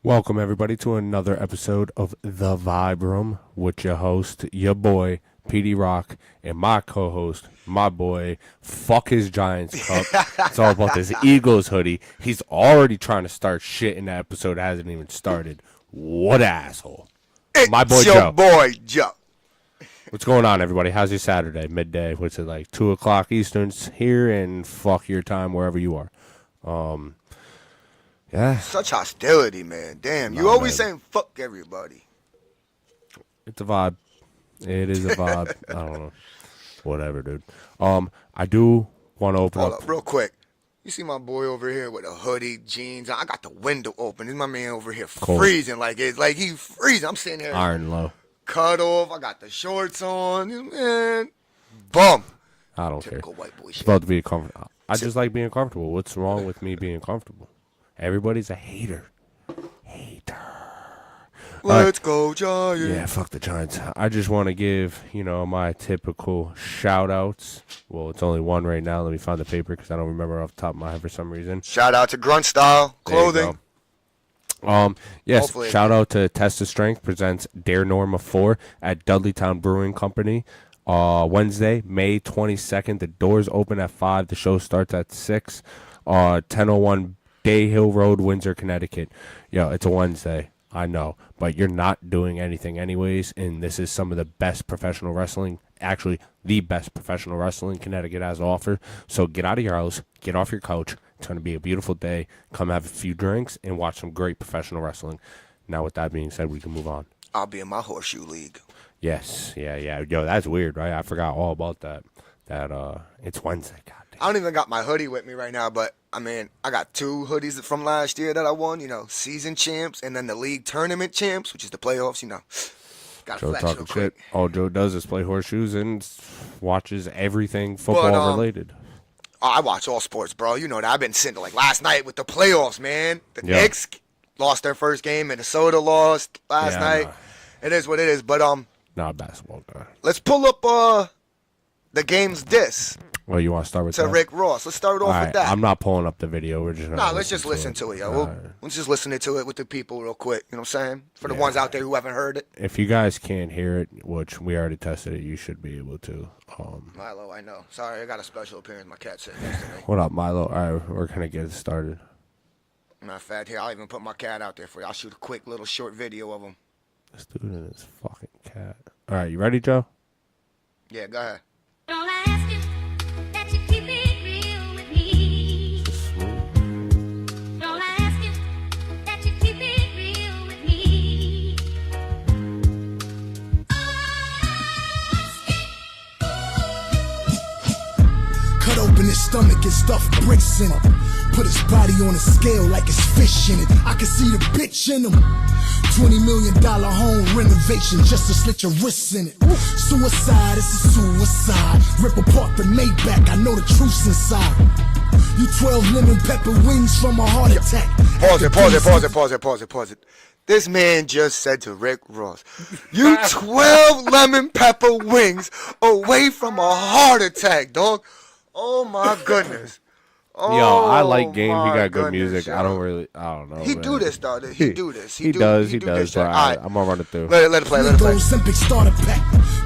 Welcome, everybody, to another episode of The Vibe Room with your host, your boy, PD Rock, and my co-host, my boy, Fuck His Giants Cup. It's all about this Eagles hoodie. He's already trying to start shit, and the episode hasn't even started. What an asshole. It's my boy, your Joe. boy, Joe. What's going on, everybody? How's your Saturday, midday? What's it like, 2 o'clock Eastern here, and fuck your time wherever you are. Yeah. Such hostility, man. Damn, you always saying fuck everybody. It's a vibe. It is a vibe. I don't know. Whatever, dude. I do want to open Hold up. up, real quick. You see my boy over here with a hoodie, jeans. I got the window open. This is my man over here Cold. freezing like he freezing. I'm sitting here Iron low. cut off. I got the shorts on, man. Bum. I don't care. Typical white boy It's shit. about to be comfortable. I just like being comfortable. What's wrong with me being comfortable? Everybody's a hater. Let's go, Giants. Yeah, fuck the Giants. I just want to give, my typical shout-outs. Well, it's only one right now. Let me find the paper because I don't remember off the top of my head for some reason. Shout out to Grunt Style There you Clothing. go. Yes, Hopefully. shout out to Test of Strength presents Dare Norma 4 at Dudleytown Brewing Company. Wednesday, May 22nd. The doors open at 5. The show starts at 6. 1001 Day Hill Road, Windsor, Connecticut. Yo, it's a Wednesday. I know, but you're not doing anything anyways, and this is some of the best professional wrestling, actually the best professional wrestling Connecticut has to offer. So get out of your house, get off your couch. It's going to be a beautiful day. Come have a few drinks and watch some great professional wrestling. Now, with that being said, we can move on. I'll be in my horseshoe league. Yes, yeah. Yo, that's weird, right? I forgot all about that. It's Wednesday, goddamn. I don't even got my hoodie with me right now, but I mean, I got 2 hoodies from last year that I won, season champs, and then the league tournament champs, which is the playoffs, Got to Joe flex talking real shit. quick. All Joe does is play horseshoes and watches everything football related. I watch all sports, bro. You know that. I've been sitting like last night with the playoffs, man. The Yeah. Knicks lost their first game, Minnesota lost last Yeah, night. It is what it is, but Not a basketball guy. let's pull up the game's diss Well, you want to start with to that? Rick Ross. Let's start off All with right, that. I'm not pulling up the video. We're just Let's just listen to it, yo. Let's just listen to it with the people real quick. You know what I'm saying? For the ones out there who haven't heard it. If you guys can't hear it, which we already tested it, you should be able to. Milo, I know. Sorry, I got a special appearance. My cat sitting next to me. What up, Milo? All right, we're going to get it started. Matter of fact, here, I'll even put my cat out there for you. I'll shoot a quick little short video of him. This dude and his fucking cat. All right, you ready, Joe? Yeah, go ahead. Don't ask you that you keep it real with me. Just smooth. Don't ask you that you keep it real with me. Cut open his stomach and stuff bricks in it. Put his body on a scale like it's fish in it. I can see the bitch in him. $20 million home renovation just to slit your wrists in it. Suicide, it's a suicide. Rip apart the Maybach, I know the truth's inside. You 12 lemon pepper wings from a heart attack. Pause it. This man just said to Rick Ross, you 12 lemon pepper wings away from a heart attack, dog. Oh my goodness. Yo, I like Game. He my got good goodness, music. yo. I don't know. He man. do this, though. He do this. He does. do But this shit. I'm All right. going to run it through. Let it play. Ozempic starter pack.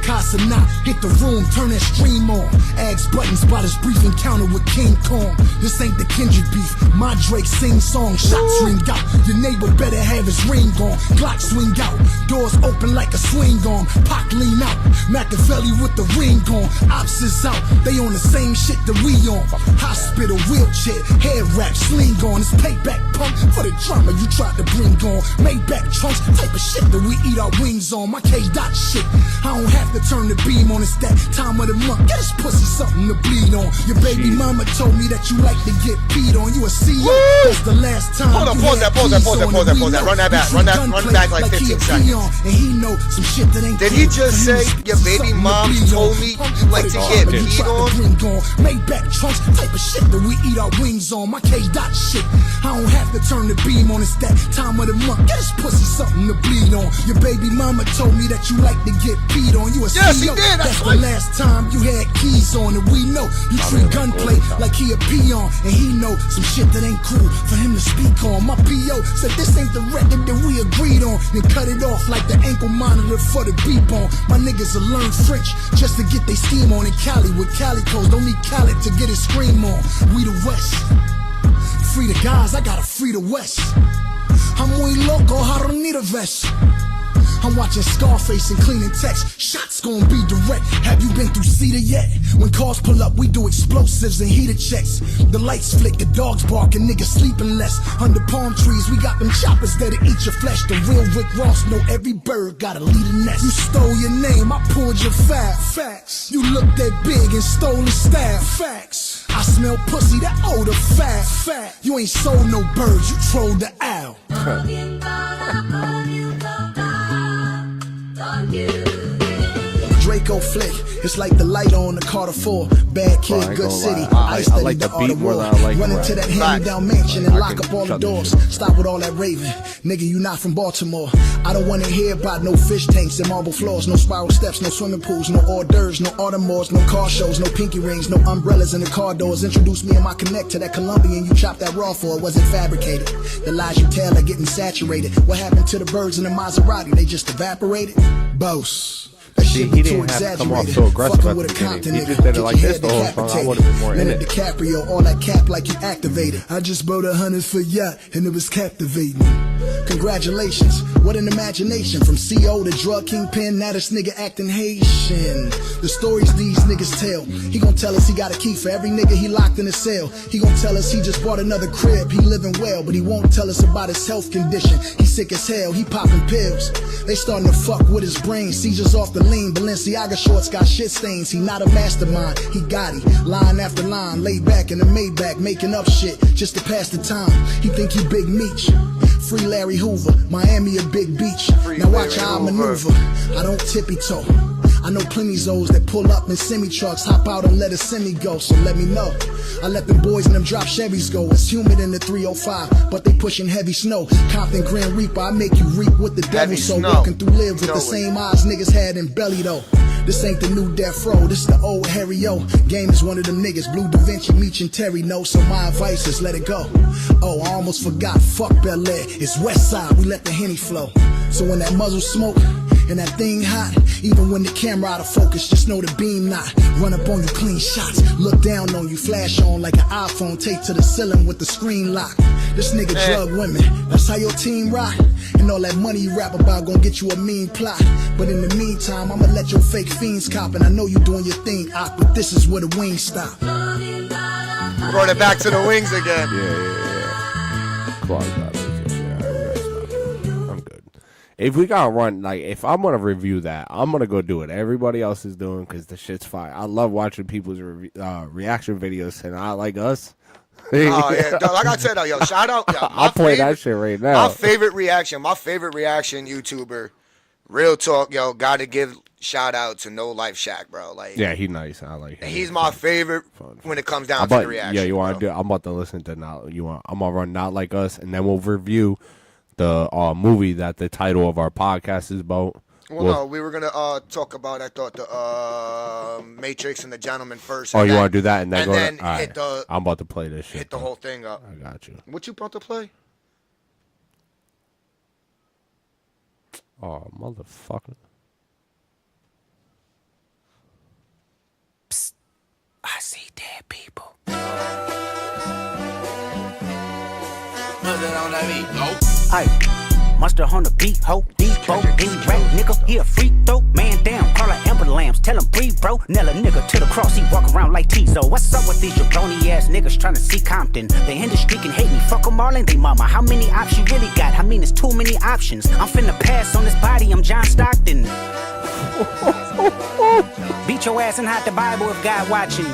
Casa not hit the room, turn that stream on. Ags buttons by this brief encounter with King Kong. This ain't the Kendrick beef. My Drake sing song, shots ring out. Your neighbor better have his ring on. Glock swing out, doors open like a swing on. Pac lean out, Machiavelli with the ring on. Ops is out, they on the same shit that we on. Hospital wheelchair, head wrap, sling on. It's payback pump for the drama you tried to bring on. Maybach trunks, type of shit that we eat our wings on. My K-Dot shit, I don't have to turn the beam on. It's that time of the month. Get this pussy something to bleed on. Your baby mama told me that you like to get peed on. You a CEO? That's the last time. Hold on, you pause had that. peas on, and we Run that back. know Run that back like he 15 a seconds. peon, and he know some shit that ain't Did he cool. just For him say, to speak your to baby something to mom bleed told on. me Pump you like to for the get body, peed try to on? bring on. Maybach trunks, type of shit that we eat our wings on. My K-Dot shit, I don't have to turn the beam on. It's that time of the month. Get this pussy something to bleed on. Your baby mama told me that you like to get peed on. You a Yes, he CEO. did, that's That's right. the last time you had keys on. And we know you treat gunplay like he a peon. And he know some shit that ain't cool for him to speak on. My P.O. said this ain't the record that we agreed on. Then cut it off like the ankle monitor for the beep on. My niggas will learn French just to get they steam on. In Cali with calicos, don't need Khaled to get his scream on. We the West. Free the guys, I gotta free the West. I'm muy loco, I don't need a vest. I'm watching Scarface and cleaning text. Shots gon' be direct. Have you been through Cedar yet? When cars pull up, we do explosives and heater checks. The lights flick, the dogs bark, and niggas sleeping less. Under palm trees, we got them choppers that'll eat your flesh. The real Rick Ross know every bird gotta lead a nest. You stole your name, I pulled your fat. Facts. You looked that big and stole the staff. Facts. I smell pussy, that odor fat. Fat. You ain't sold no birds, you trolled the owl. Draco flick, it's like the light on the Carter 4. Bad kid, Bro, I ain't good gonna city. lie. I studied like the art beat of more war. than I like Run the into rap. that hand-me-down mansion and I lock can up all the shut this doors. shit up. Stop with all that raving. Nigga, you not from Baltimore. I don't wanna hear about no fish tanks and marble floors, no spiral steps, no swimming pools, no hors d'oeuvres, no Audemars, no car shows, no pinky rings, no umbrellas in the car doors. Introduce me and my connect to that Colombian you chopped that raw for. It wasn't fabricated. The lies you tell are getting saturated. What happened to the birds in the Maserati? They just evaporated? Boss. That See, shit he be didn't too have to come off exaggerated. so aggressive Fucking at with the a beginning. Compton He nigga, just did it get like your this head the whole song. I decapitated. would've been more in Leonardo it. DiCaprio, all that cap like you activated. I just bought 100 for yacht and it was captivating. Congratulations, what an imagination. From CO to drug kingpin, now this nigga acting Haitian. The stories these niggas tell. He gon' tell us he got a key for every nigga he locked in a cell. He gon' tell us he just bought another crib, he living well, but he won't tell us about his health condition. He sick as hell, he popping pills. They starting to fuck with his brain. Seizures off the lean, Balenciaga shorts got shit stains. He not a mastermind, he got it. Line after line, laid back in the Maybach, making up shit just to pass the time. He think he Big Meech. Free Larry Hoover, Miami a big beach. Now watch how I Larry Hoover. maneuver. I don't tippy toe. I know plenty Zoes that pull up in semi-trucks, hop out and let a semi go, so let me know. I let them boys in them drop Chevys go. It's humid in the 305, but they pushing heavy snow. Compton Grand Reaper, I make you reap with the devil. Heavy So snow. walking through live with Know the it. same eyes niggas had in belly though. This ain't the new Death Row, this the old Harry O. Game is one of them niggas, Blue Da Vinci, Meech and Terry know, so my advice is let it go. Oh, I almost forgot, fuck Bel Air, it's West Side, we let the Henny flow. So when that muzzle smoke and that thing hot, even when the camera out of focus, just know the beam not. Run up on you, clean shots, look down on you, flash on like an iPhone, taped to the ceiling with the screen lock. This nigga drug women, that's how your team rock. And all that money you rap about gon' get you a mean plot. But in the meantime, I'ma let your fake fiends cop. And I know you doing your thing, but this is where the wings stop. Brought it back to the wings again. Yeah. Claws battles. Yeah, I'm good. If we gotta run, like, if I'm gonna review that, I'm gonna go do what everybody else is doing because the shit's fire. I love watching people's reaction videos, and I like us. Oh yeah, dog, like I said, yo, shout out. Yo, I'll play that shit right now. My favorite reaction YouTuber, real talk, yo, gotta give shout out to No Life Shaq, bro. Like, Yeah, he's nice. I like him. he's my favorite when it comes down I'm to the about, reaction. yeah, you want bro. to do? I'm about to listen to now. I'm gonna run Not Like Us, and then we'll review the movie that the title of our podcast is about. Well, no, we were gonna talk about. I thought the Matrix and the Gentleman first. Oh, and you then- want to do that and then and go? then All right. hit the I'm about to play this shit. hit the whole thing up. I got you. What you about to play? Oh, motherfucker. I see dead people. Aye, monster on the beat, ho, depot, any rap nigga, he a freak throw, man down, call like Amber Lambs, tell him breathe, bro, nail a nigga to the cross, he walk around like Tizo. What's up with these jabroni ass niggas trying to see Compton? They in the street and hate me, fuck them all and they mama. How many options you really got? I mean, it's too many options. I'm finna pass on this body, I'm John Stockton. Beat your ass and hide the Bible if God watching.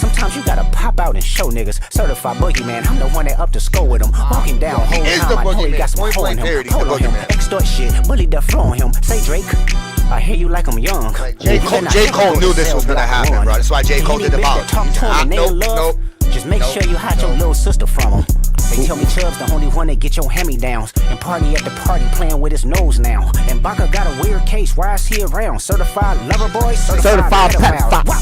Sometimes you gotta pop out and show niggas. Certified boogeyman, I'm the one that up to score with him. Walk him down, whole is time, the I know he boogeyman. got some Point hole in blank him. period, he's the Hold on him, boogeyman. extort shit, bully the flow on him. Say Drake, I hear you like I'm young. Like, J. Cole knew this was gonna happen, bro. That's why J. Cole did the apology. Talk to him and they in love. Just make sure you hide your little sister from him. They tell me Chubb's the only one that get your hand-me-downs and party at the party playing with his nose now. And Baca got a weird case. Why is he around? Certified lover boy, certified pedophile. Wop.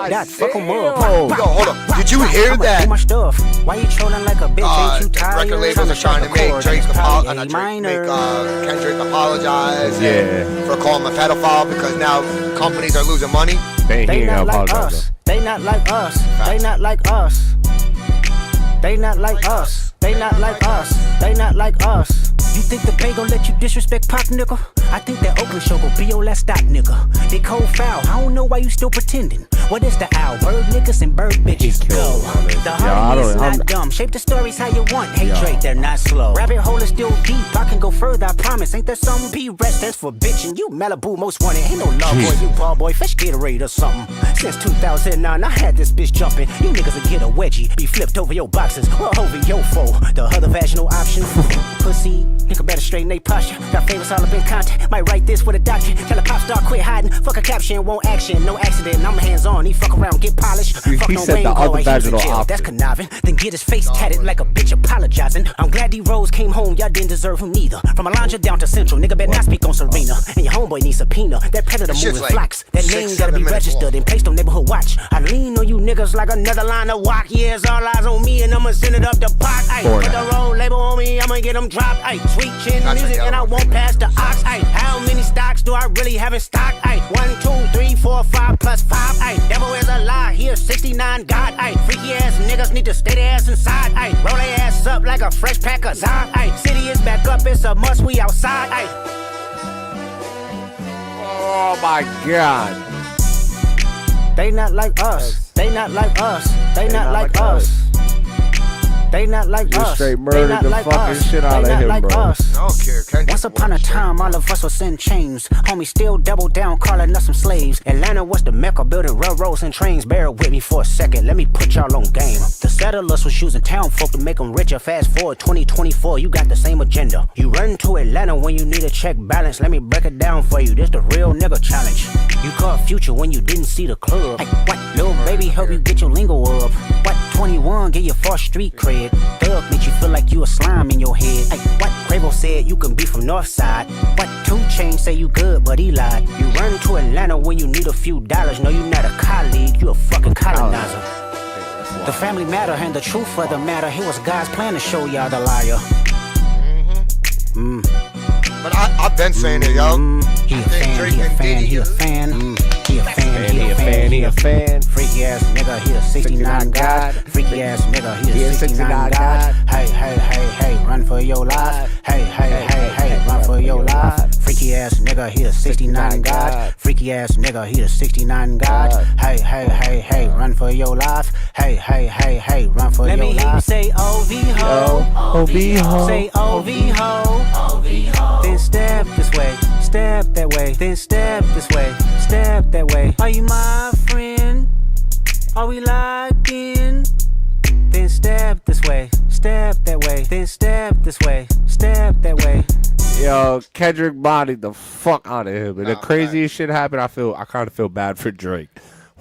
That fuck him up. Yo, hold up. Did you hear that? Do my stuff. Why you trolling like a bitch? Ain't you tired? Record labels are trying to make Kendrick apologize for calling him a pedophile because now companies are losing money. They not like us. They not like us. They not like us. They not like us. They not like us. They not like us. You think the Bay gon' let you disrespect Pop, nigga? I think that Oakland show gon' be your last stop, nigga. They cold foul. I don't know why you still pretending. What is the owl? Bird niggas and bird bitches. Go. The harmony is not dumb. Shape the stories how you want. Hey Drake, they're not slow. Rabbit hole is still deep. I can go further, I promise. Ain't there something? P-Red stands for bitchin'. You Malibu most wanted. Ain't no love boy. You ball boy. Fish Gatorade or something. Since 2009, I had this bitch jumping. You niggas will get a wedgie. Be flipped over your boxes. Or over your foe. The other vaginal option. Pussy. Nigga better straighten they posture. Got famous all up in contact. Might write this with a doctor. Tell a pop star quit hiding. Fuck a caption, won't action. No accident. I'm hands on. He fuck around, get polished. Fuck no Wayne Glory. He was in jail. That's conniving. Then get his face tatted like a bitch apologizing. I'm glad D-Rose came home. Y'all didn't deserve him neither. From Alondra down to Central. Nigga better not speak on Serena. And your homeboy needs subpoena. That predator moving like flocks. That name gotta be registered and placed on neighborhood watch. I lean on you niggas like another line of walk. Yeah, it's all eyes on me and I'ma send it up the pot. Ay, put the road label on me. I'ma get them dropped. Ay, sweet chin music and I won't pass the ox. Ay, how many stocks do I really have in stock? Ay, 1, 2, 3, 4, 5 plus 5. Ay, devil is a lie. Here 69 God. Ay, freaky ass niggas need to stay their ass inside. Ay, roll their ass up like a fresh pack of Zod. Ay, city is back up. It's a must. We outside. Ay. Oh my God. They not like us. They not like us. They not like us. They not like You us. straight They murdered not the like fucking us. shit out They of not him, like bro. us. I don't care. Kendrick Once upon a time, all of us was in chains. Homie still double down, calling us some slaves. Atlanta was the mecca, building railroads and trains. Bear with me for a second, let me put y'all on game. The settlers was using town folk to make them richer. Fast forward 2024, you got the same agenda. You run to Atlanta when you need a check balance. Let me break it down for you, this the real nigga challenge. You caught Future when you didn't see the club. Hey, what? Lil' baby help you get your lingo up. What? 21 get your first street cred. Thug make you feel like you a slime in your head. Hey, what? Quavo said you can be from Northside. What? 2 Chainz say you good, but he lied. You run to Atlanta when you need a few dollars. No, you not a colleague, you a fucking colonizer. The family matter and the truth of the matter. Here was God's plan to show y'all the liar. But I've been saying it, yo. He a fan, he a fan, he a fan. He a fan, he a fan, he a fan. Freaky ass nigga, he a 69 God. Freaky ass nigga, he a 69 God. Hey, hey, hey, hey, run for your life. Hey, hey, hey, hey, run for your life. Freaky ass nigga, he a 69 God. Freaky ass nigga, he a 69 God. Hey, hey, hey, hey, run for your life. Hey, hey, hey, hey, run for your life. Let me hear you say OV-ho. OV-ho. Say OV-ho. Then step this way, step that way. Then step this way, step that way. Are you my friend? Are we locked in? Then step this way, step that way. Then step this way, step that way. Yo, Kendrick bodied the fuck out of him. And the craziest shit happened, I kind of feel bad for Drake.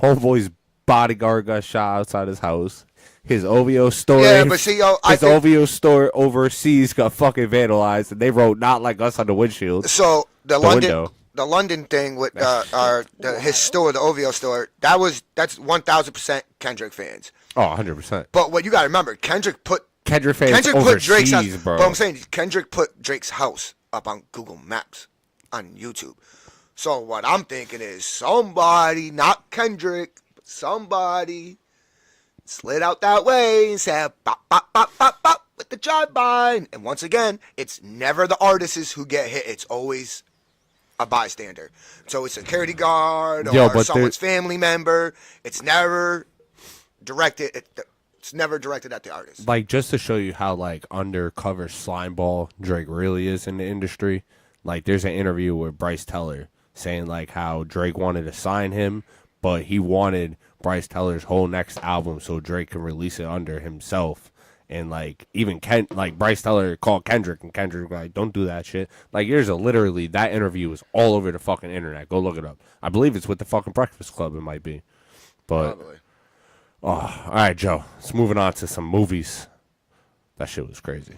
Homeboy's bodyguard got shot outside his house. His OVO store, but see, yo, his OVO store overseas got fucking vandalized, and they wrote "Not Like Us" on the windshield. So the window. London thing with his store, the OVO store, that's 1000% Kendrick fans. Oh, 100%. But what you gotta remember, Kendrick put Drake's Drake's house, bro. But I'm saying Kendrick put Drake's house up on Google Maps on YouTube. So what I'm thinking is somebody, not Kendrick, but somebody slid out that way and said bop bop bop bop bop with the drive-by. And once again, it's never the artists who get hit. It's always a bystander. So it's a security guard or someone's family member. It's never directed. It's never directed at the artist. Like, just to show you how like undercover slimeball Drake really is in the industry. Like, there's an interview with Bryce Teller saying like how Drake wanted to sign him, but he wanted Bryce Teller's whole next album so Drake can release it under himself. And like even like Bryce Teller called Kendrick, and Kendrick was like, "Don't do that shit." Like there's literally that interview is all over the fucking internet. Go look it up. I believe it's with the fucking Breakfast Club. It might be, but Probably. all right, Joe. Let's moving on to some movies. That shit was crazy.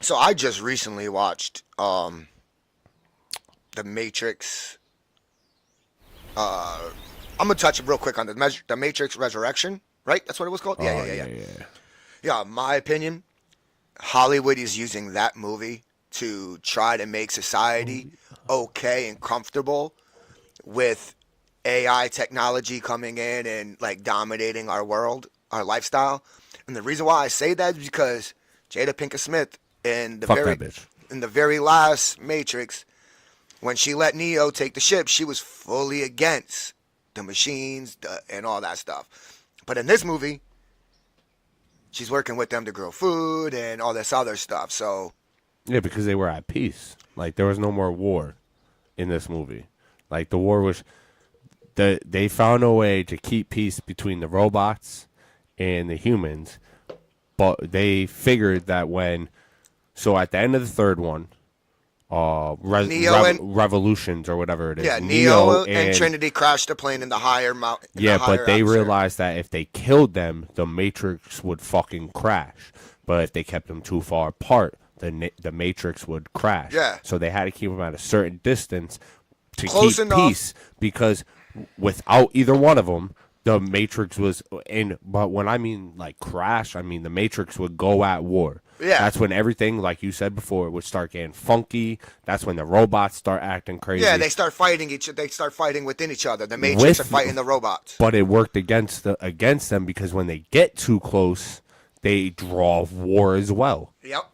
So I just recently watched The Matrix. I'm gonna touch real quick on the Matrix Resurrection, right? That's what it was called. Yeah. Yeah, my opinion, Hollywood is using that movie to try to make society okay and comfortable with AI technology coming in and like dominating our world, our lifestyle. And the reason why I say that is because Jada Pinkett Smith in Fuck that bitch. in the very last Matrix, when she let Neo take the ship, she was fully against the machines and all that stuff. But in this movie, she's working with them to grow food and all this other stuff. So Yeah, because they were at peace. Like there was no more war in this movie. Like the war was, they found a way to keep peace between the robots and the humans, but they figured that so at the end of the third one, Revolutions or whatever it is. yeah, Neo and Trinity crashed the plane in the higher mountain. Yeah, but they realized that if they killed them, the Matrix would fucking crash. But if they kept them too far apart, the Matrix would crash. Yeah. So they had to keep them at a certain distance to Close keep enough. peace, because without either one of them, the Matrix was in. But when I mean like crash, I mean the Matrix would go at war. Yeah. That's when everything, like you said before, would start getting funky. That's when the robots start acting crazy. Yeah, they start fighting They start fighting within each other. The Matrix are fighting the robots. But it worked against them because when they get too close, they draw war as well. Yep.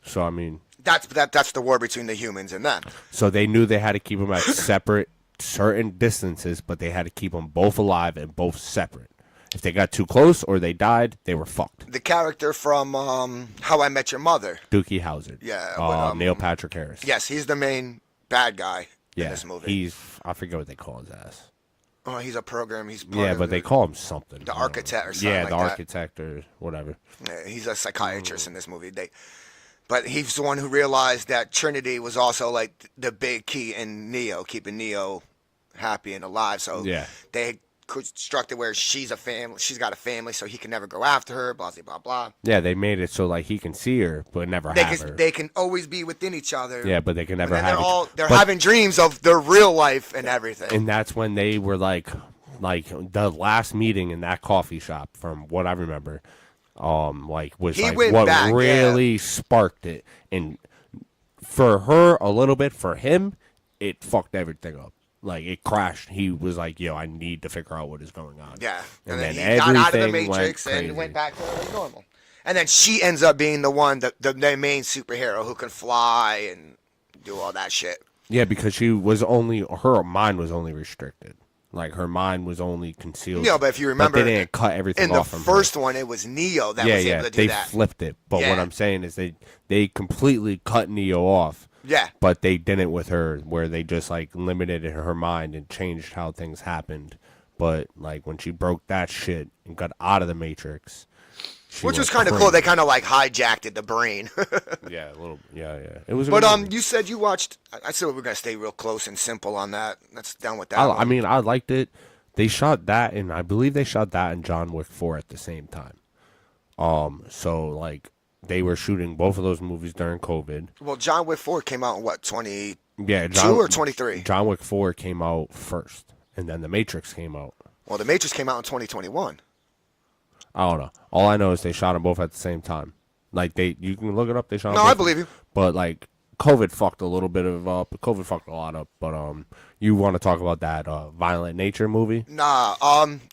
So I mean, That's the war between the humans and them. so they knew they had to keep them at separate certain distances, but they had to keep them both alive and both separate. If they got too close or they died, they were fucked. The character from How I Met Your Mother. Dookie Howser. Yeah, but, Neil Patrick Harris. Yes, he's the main bad guy in this movie. I forget what they call his ass. Oh, he's a program. He's part Yeah, of but they call him something. the I don't know. architect or something Yeah, like the that. architect or whatever. Yeah, he's a psychiatrist in this movie. But he's the one who realized that Trinity was also like the big key in Neo, keeping Neo happy and alive. So Yeah. they constructed where she's got a family, so he can never go after her. Blah blah blah blah. Yeah, they made it so like he can see her but never have her. They can always be within each other. Yeah, but they can never And then have they're but- having dreams of their real life and everything. And that's when they were like the last meeting in that coffee shop, from what I remember, was He like went what back, really sparked it. And for her a little bit, for him, it fucked everything up. Like it crashed. He was like, "Yo, I need to figure out what is going on." Yeah, and then then he got out of the everything Matrix went and crazy. went back to normal. And then she ends up being the one, the main superhero who can fly and do all that shit. Yeah, because her mind was only restricted. Like her mind was only concealed. Yeah, but if you remember, they didn't cut everything in the off from first one, it was Neo that was able to do they that. flipped it. But what Yeah. I'm saying is they completely cut Neo off. Yeah. But they didn't with her, where they just like limited her mind and changed how things happened. But like when she broke that shit and got out of the Matrix, Which was kind of cool. They kind of like hijacked the brain. Yeah, a little. Yeah. It was. a But good movie. you said you watched. I said we're gonna stay real close and simple on that. Let's down with that. I one. mean, I liked it. They shot that, and I believe they shot that and John Wick 4 at the same time. So like they were shooting both of those movies during COVID. Well, John Wick 4 came out in what 22 Yeah, or 23? John Wick 4 came out first, and then The Matrix came out. Well, The Matrix came out in 2021. I don't know. All I know is they shot them both at the same time. Like you can look it up. They shot. No, them I both. believe you. But like COVID fucked a little bit of up. COVID fucked a lot up. But you want to talk about that Violent Nature movie? Nah,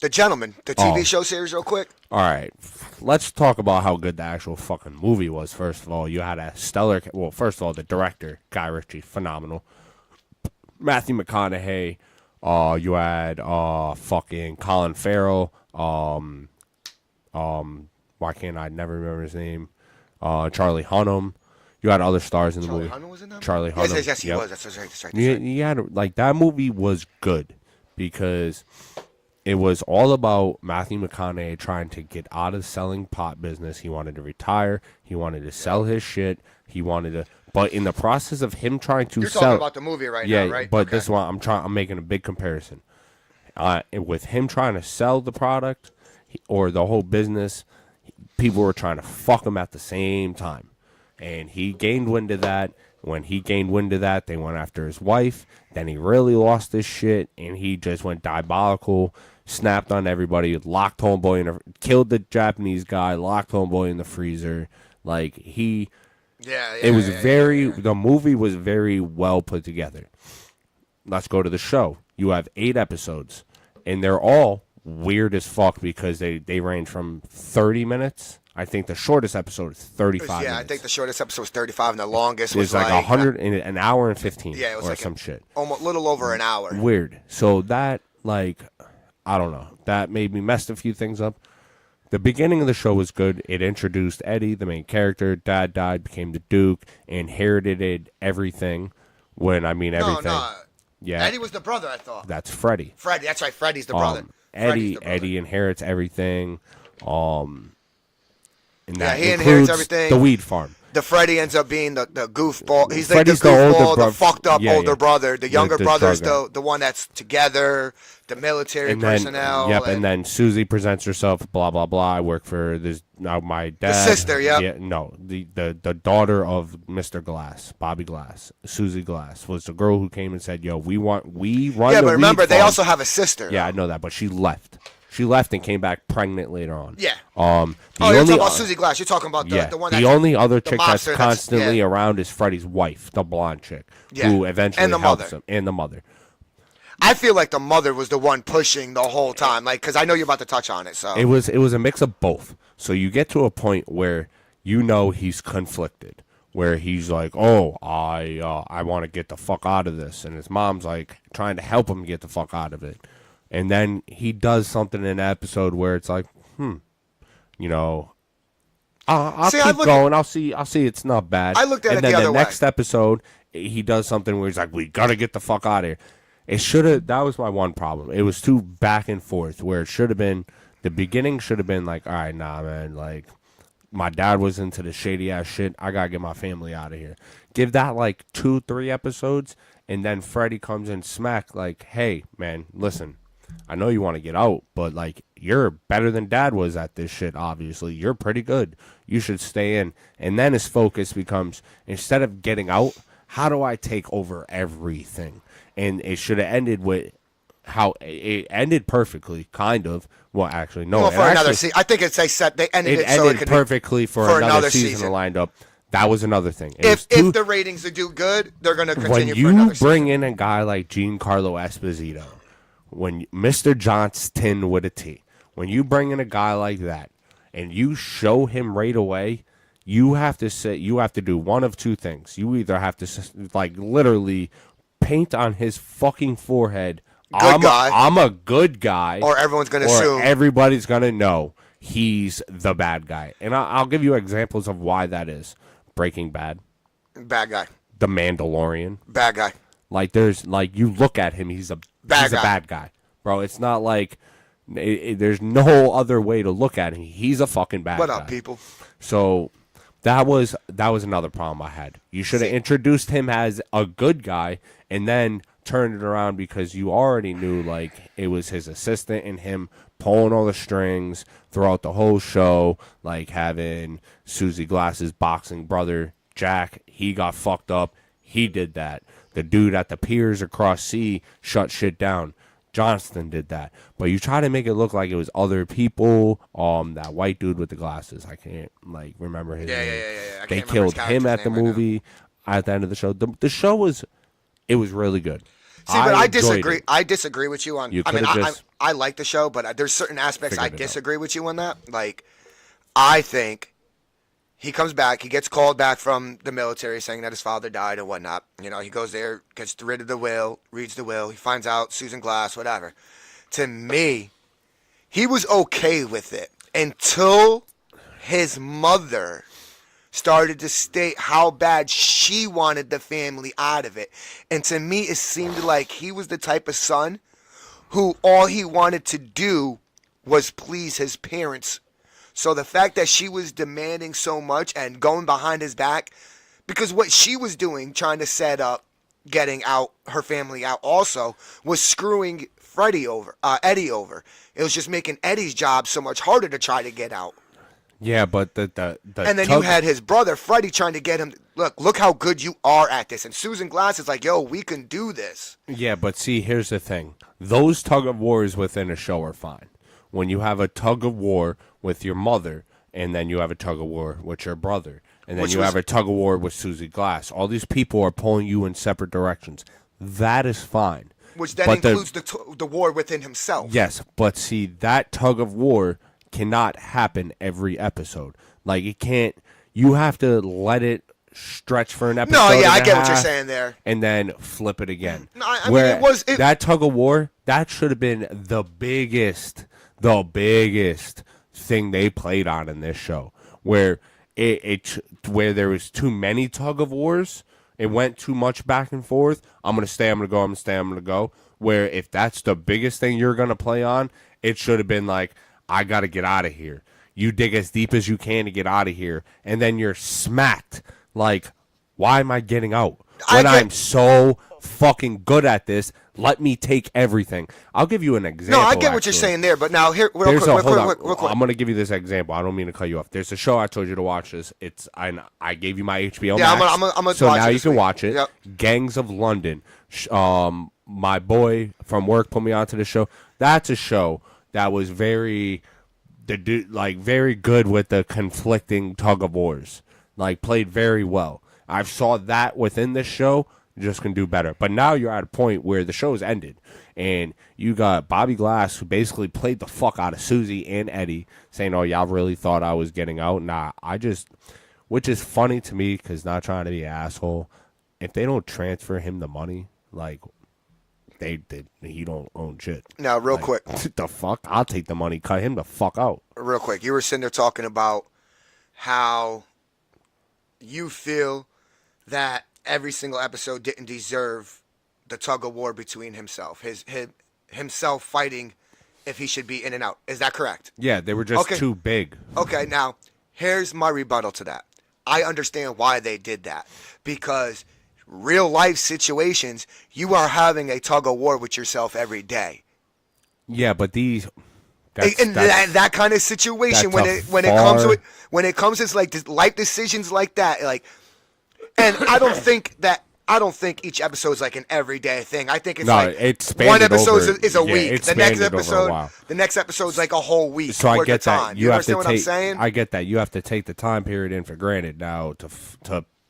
The Gentleman, the TV show series, real quick. All right, let's talk about how good the actual fucking movie was. First of all, you had a stellar. Well, first of all, the director Guy Ritchie, phenomenal. Matthew McConaughey. You had fucking Colin Farrell. Why can't I never remember his name? Charlie Hunnam. You had other stars in the movie. Hunnam was in that? Charlie Hunnam. Yes, he Yep. was. That's right. You had like that movie was good because it was all about Matthew McConaughey trying to get out of selling pot business. He wanted to retire. He wanted to sell his shit. He wanted to, but in the process of him trying to You're sell, talking about the movie right yeah, now, right? but Okay. this one I'm making a big comparison. With him trying to sell the product or the whole business, people were trying to fuck him at the same time, and he gained wind of that. When he gained wind of that, they went after his wife. Then he really lost his shit, and he just went diabolical, snapped on everybody, locked homeboy in killed the Japanese guy, locked homeboy in the freezer. Like he, it was the movie was very well put together. Let's go to the show. You have 8 episodes, and they're all weird as fuck because they range from 30 minutes. I think the shortest episode is 35 Yeah, minutes. I think the shortest episode was 35, and the longest was It's like 100 in an hour and 15 Yeah, it was or like some shit. almost little over an hour. Weird. So that, like, I don't know. That made me messed a few things up. The beginning of the show was good. It introduced Eddie, the main character. Dad died, became the Duke, inherited everything. When I mean everything. No. Yeah. Eddie was the brother, I thought. That's Freddie. Freddie, that's right. Freddie's the brother. Freddie's the brother. Eddie inherits everything. And that he inherits includes everything. The weed farm. The Freddie ends up being the goofball. He's like Freddie's the the older goofball, the bro- fucked up yeah, older yeah. brother. The younger the brother's drug the one that's together, the military And then, personnel. yep, and then Susie presents herself, blah, blah, blah. I work for this, now my dad. sister, yep. Yeah, no, the daughter of Mr. Glass, Bobby Glass, Susie Glass, was the girl who came and said, yo, we run yeah, the but remember, weed they farm. also have a sister. Yeah, I know that, but she left. She left and came back pregnant later on. Yeah. The Oh, you're only- talking about Susie Glass. You're talking about the one the that's only other the chick that's mobster that's- constantly yeah. around is Freddie's wife, the blonde chick, Yeah. who eventually And the helps mother. him, and the mother. I feel like the mother was the one pushing the whole time, like, because I know you're about to touch on it. So It was a mix of both. So you get to a point where you know he's conflicted, where he's like, "Oh, I want to get the fuck out of this," and his mom's like trying to help him get the fuck out of it, and then he does something in an episode where it's like, you know, I'll See, I keep look going. I'll see. It's not bad. I looked at and it then the other way. next episode, he does something where he's like, "We gotta get the fuck out of here." It should have. That was my one problem. It was too back and forth. Where it should have been, the beginning should have been like, "All right, nah, man. Like, my dad was into the shady ass shit. I gotta get my family out of here." Give that like 2-3 episodes, and then Freddie comes in smack like, "Hey, man, listen. I know you want to get out, but like you're better than dad was at this shit, obviously. You're pretty good. You should stay in." And then his focus becomes, instead of getting out, how do I take over everything? And it should have ended with how it ended perfectly, kind of. Well, actually, no. well, it for another actually- season, I think it's they ended it it so it ended could perfectly for another season, season. lined up. That was another thing. It Be, was if too- the ratings do good, they're going to when continue for you another bring season. in a guy like Giancarlo Esposito, when Mr. Johnston with a T, when you bring in a guy like that and you show him right away, you have to do one of two things. You either have to like literally paint on his fucking forehead, guy. I'm a good guy, Or everyone's going to or assume. everybody's gonna know he's the bad guy. And I'll give you examples of why that is. Breaking Bad, Bad guy. The Mandalorian. Bad guy. Like there's like you look at him, he's a Bad guy. bad guy, bro. It's not like there's no other way to look at him. He's a fucking bad What guy. up, people? So that was another problem I had. You should have introduced him as a good guy and then turned it around because you already knew like it was his assistant and him pulling all the strings throughout the whole show, like having Susie Glass's boxing brother Jack, he got fucked up. He did that. The dude at the piers across sea shut shit down. Johnston did that. But you try to make it look like it was other people. That white dude with the glasses. I can't like remember his name. Yeah. I They can't remember his killed him character's at the name right now. movie at the end of the show. The show was really good. See, but I enjoyed disagree. it. I disagree with you on. You I mean, coulda I just like the show, but there's certain aspects I figured it out. disagree with you on that. Like, I think he comes back, he gets called back from the military, saying that his father died and whatnot. You know, he goes there, gets rid of the will, reads the will, he finds out Susan Glass, whatever. To me, he was okay with it until his mother started to state how bad she wanted the family out of it. And to me, it seemed like he was the type of son who all he wanted to do was please his parents. So the fact that she was demanding so much and going behind his back, because what she was doing, trying to set up getting out her family out also, was screwing Eddie over. It was just making Eddie's job so much harder to try to get out. Yeah, but the And then you had his brother Freddie trying to get him. Look how good you are at this. And Susan Glass is like, yo, we can do this. Yeah, but see, here's the thing. Those tug of wars within a show are fine. When you have a tug of war with your mother, and then you have a tug of war with your brother, and then have a tug of war with Susie Glass, all these people are pulling you in separate directions. That is fine. Which then includes the war within himself. Yes, but see, that tug of war cannot happen every episode. Like, it can't. You have to let it stretch for an episode. No, yeah, I get what half, you're saying there. And then flip it again. No, I mean, it was that tug of war. That should have been the biggest thing they played on in this show, where where there was too many tug of wars. It went too much back and forth. I'm gonna stay. I'm gonna go. I'm gonna stay. I'm gonna go. Where if that's the biggest thing you're gonna play on, it should have been like, I got to get out of here. You dig as deep as you can to get out of here. And then you're smacked. Like, why am I getting out? When I'm so fucking good at this, let me take everything. I'll give you an example. No, I get what you're saying there. But now, here, real quick. I'm going to give you this example. I don't mean to cut you off. There's a show I told you to watch this. I gave you my HBO yeah, Max. I'm gonna so watch now it you can week. watch it. Yep. Gangs of London. My boy from work put me onto the show. That's a show that was very good with the conflicting tug of wars. Like, played very well. I saw that within this show. Just can do better. But now you're at a point where the show's ended, and you got Bobby Glass, who basically played the fuck out of Susie and Eddie, saying, "Oh, y'all really thought I was getting out?" Nah, which is funny to me, because not trying to be an asshole. If they don't transfer him the money, like, he don't own shit. Now, real quick. The fuck? I'll take the money, cut him the fuck out. Real quick. You were sitting there talking about how you feel that every single episode didn't deserve the tug of war between himself. Himself fighting if he should be in and out. Is that correct? Yeah, they were just too big. Okay, now, here's my rebuttal to that. I understand why they did that. Because real life situations, you are having a tug of war with yourself every day. Yeah, but that kind of situation when it comes to like life decisions like that, like, and I don't think each episode is like an everyday thing. I think it's one episode is a week. The next episode is like a whole week. So I get that. Time. You understand what I'm saying? I get that. You have to take the time period in for granted. Now to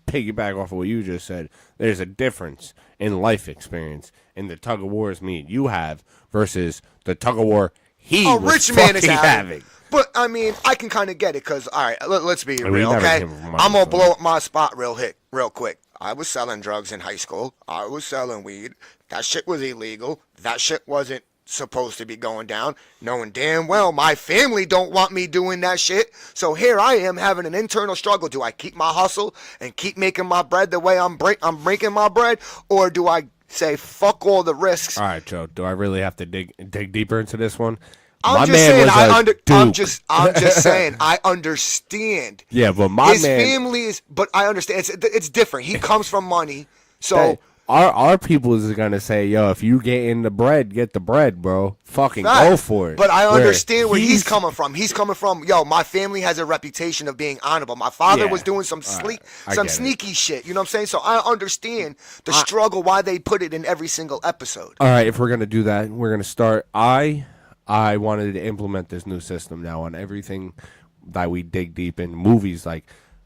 piggyback off of what you just said, there's a difference in life experience in the tug of wars me and you have versus the tug of war was rich man is having. But I mean, I can kind of get it because, all right, let's be real, okay? I'm gonna blow up my spot real quick. I was selling drugs in high school. I was selling weed. That shit was illegal. That shit wasn't supposed to be going down, knowing damn well my family don't want me doing that shit. So here I am having an internal struggle. Do I keep my hustle and keep making my bread the way I'm breaking my bread, or do I say fuck all the risks? All right, Joe. Do I really have to dig deeper into this one? I'm just saying I understand. Yeah, but his family is. But I understand it's different. He comes from money, so. Our people is gonna say, yo, if you get in the bread, get the bread, bro. Fucking go for it. But I understand where he's coming from. He's coming from, yo, my family has a reputation of being honorable. My father was doing some sneaky shit. You know what I'm saying? So I understand the struggle, why they put it in every single episode. All right, if we're gonna do that, we're gonna start. I wanted to implement this new system now on everything that we dig deep in movies, like.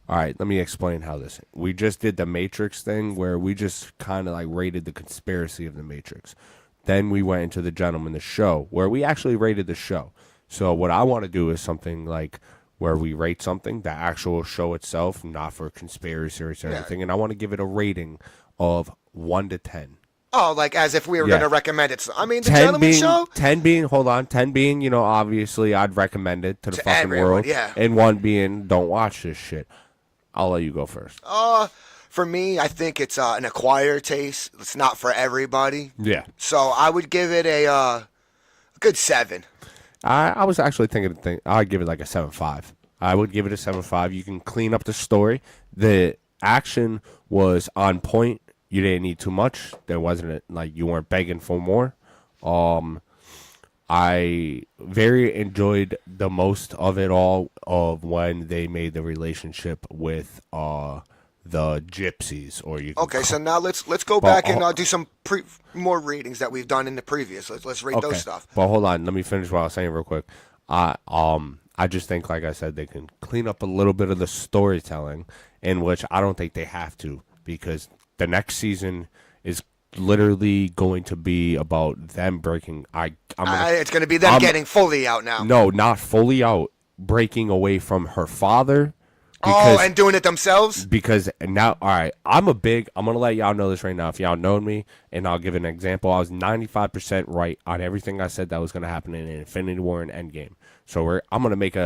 All right, let me explain how this. We just did the Matrix thing where we just kind of like rated the conspiracy of the Matrix. Then we went into the Gentleman, the show, where we actually rated the show. So what I want to do is something like where we rate something, the actual show itself, not for conspiracy or anything, and I want to give it a rating of 1 to 10. Oh, like as if we were going to recommend it. I mean, the Gentleman Show? 10 being, obviously I'd recommend it to the fucking world. Yeah. And 1 being, don't watch this shit. I'll let you go first. For me, I think it's an acquired taste. It's not for everybody. Yeah. So I would give it a Good 7. I was actually thinking I'd give it like a 7.5. I would give it a 7.5. You can clean up the story. The action was on point. You didn't need too much. There wasn't like you weren't begging for more. I very enjoyed the most of it all of when they made the relationship with the gypsies, or you can Okay, so call- now let's go back and do some more ratings that we've done in the previous. Let's rate those stuff. But hold on, let me finish what I was saying real quick. I just think, like I said, they can clean up a little bit of the storytelling, in which I don't think they have to, because the next season is literally going to be about them breaking. It's going to be them getting fully out now. No, not fully out, breaking away from her father. And doing it themselves? Because now, all right, I'm going to let y'all know this right now. If y'all know me, and I'll give an example, I was 95% right on everything I said that was going to happen in Infinity War and Endgame. So I'm going to make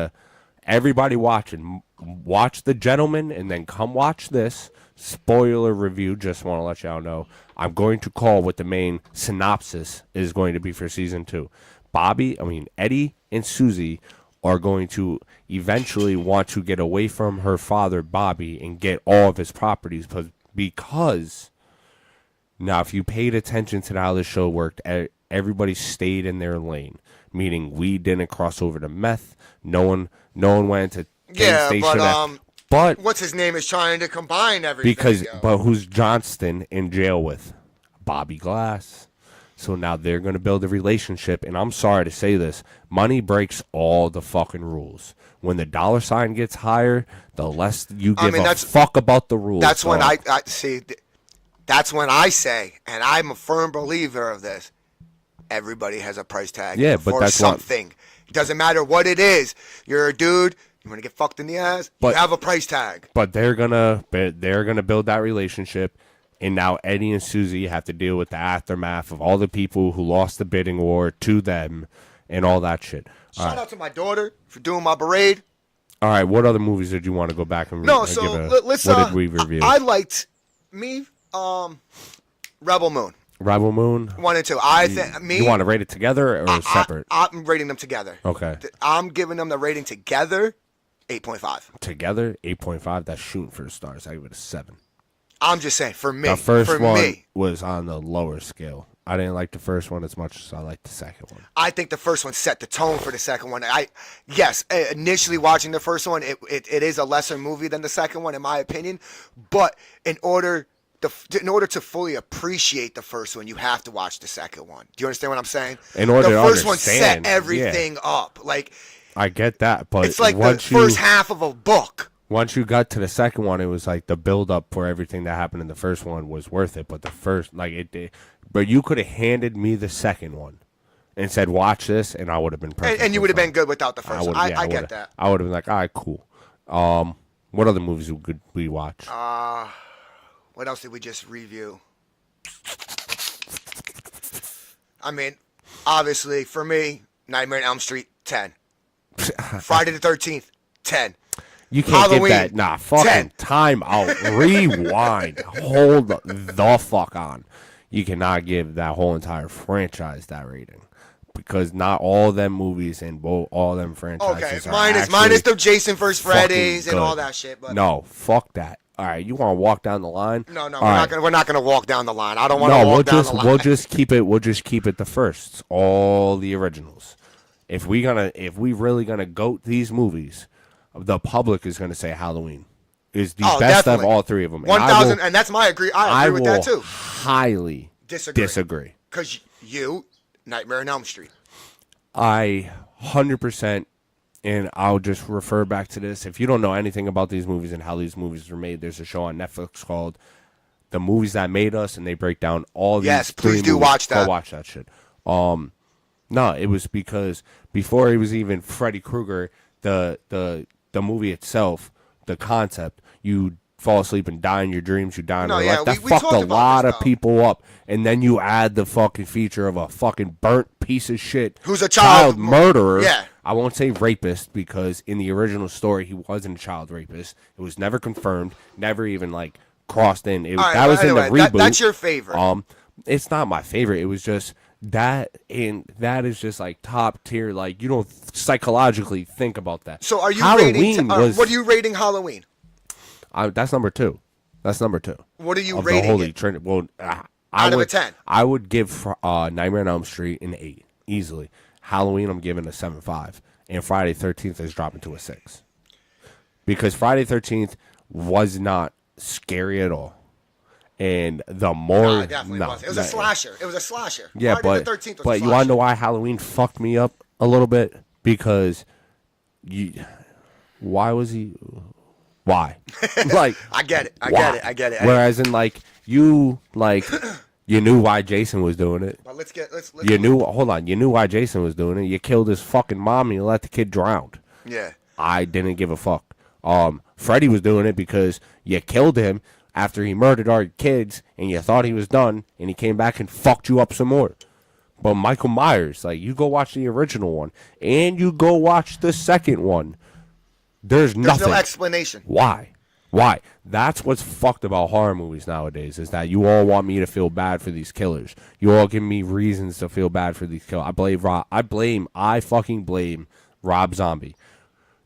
everybody watching, watch The Gentleman, and then come watch this. Spoiler review, just want to let y'all know. I'm going to call what the main synopsis is going to be for season 2. Eddie and Susie are going to eventually want to get away from her father, Bobby, and get all of his properties because now, if you paid attention to how the show worked, everybody stayed in their lane, meaning we didn't cross over to meth. No one went to things they should have. But what's his name is trying to combine everything. but who's Johnston in jail with? Bobby Glass. So now they're going to build a relationship, and I'm sorry to say this, money breaks all the fucking rules. When the dollar sign gets higher, the less you give a fuck about the rules. That's when I see. That's when I say, and I'm a firm believer of this. Everybody has a price tag. Yeah, but for that's something. It doesn't matter what it is. You're a dude. You want to get fucked in the ass? You have a price tag. But they're gonna build that relationship. And now Eddie and Susie have to deal with the aftermath of all the people who lost the bidding war to them and all that shit. Shout out to my daughter for doing my parade. All right, what other movies did you want to go back and No, give so let's. what did we review? I liked Rebel Moon Rebel Moon 1 and 2. You want to rate it together or separate? I'm rating them together. Okay. I'm giving them the rating together, 8.5. Together, 8.5. That's shooting for the stars. I give it a 7. I'm just saying, for me. The first one me, was on the lower scale. I didn't like the first one as much as I liked the second one. I think the first one set the tone for the second one. Initially watching the first one, it is a lesser movie than the second one, in my opinion. But in order to fully appreciate the first one, you have to watch the second one. Do you understand what I'm saying? In order the to first one understand, set everything up. Like, I get that, but it's like the first half of a book. Once you got to the second one, it was like the build up for everything that happened in the first one was worth it. But the first, but you could have handed me the second one and said, "Watch this," and I would have been perfect. And you would have been good without the first one. I get that. I would have been like, "All right, cool." What other movies could we watch? What else did we just review? I mean, obviously for me, Nightmare on Elm Street 10, Friday the 13th 10. You can't Halloween, get that. Nah, fucking 10. time out. Rewind. Hold the fuck on. You cannot give that whole entire franchise that rating. Because not all them movies and all them franchises are minus the Jason vs. Freddy's and all that shit. But no, fuck that. All right, you want to walk down the line? No, we're not gonna walk down the line. I don't want to walk down the line. We'll just keep it the firsts, all the originals. If we really gonna goat these movies, the public is gonna say Halloween is the best definitely. of all three of them. 1,000, and that's I agree with that too. Highly disagree. Because Nightmare on Elm Street. I 100%, and I'll just refer back to this. If you don't know anything about these movies and how these movies were made, there's a show on Netflix called The Movies That Made Us, and they break down all these. Yes, three please do movies. watch that. Go watch that shit. No, it was because before he was even Freddy Krueger, the movie itself, the concept, you fall asleep and die in your dreams, you die in real life. That fucked a lot of people up. And then you add the fucking feature of a fucking burnt piece of shit. Who's a child murderer. Yeah. I won't say rapist because in the original story he wasn't a child rapist. It was never confirmed, never even crossed in. That was in the reboot. That's your favorite. It's not my favorite. It was just That is just like top tier. Like you don't psychologically think about that. So are you Halloween was what are you rating Halloween? that's number 2. That's number 2. What are you of rating the Holy it? Trinity? Well, Out of a 10? I would give Nightmare on Elm Street an 8 easily. Halloween I'm giving a 7.5, and Friday 13th is dropping to a 6 because Friday 13th was not scary at all. And the more No, it definitely was. It was a slasher. It was a slasher. Yeah, Friday the 13th was but a you want to know slasher. why Halloween fucked me up a little bit? Because why? Like I get it. I why? get it. Whereas in you knew why Jason was doing it. But let's You knew why Jason was doing it. You killed his fucking mom and you let the kid drown. Yeah. I didn't give a fuck. Freddy was doing it because you killed him after he murdered our kids and you thought he was done and he came back and fucked you up some more. But Michael Myers, like, you go watch the original one and you go watch the second one. There's nothing. no explanation. Why? That's what's fucked about horror movies nowadays is that you all want me to feel bad for these killers. You all give me reasons to feel bad for these killers. I fucking blame Rob Zombie.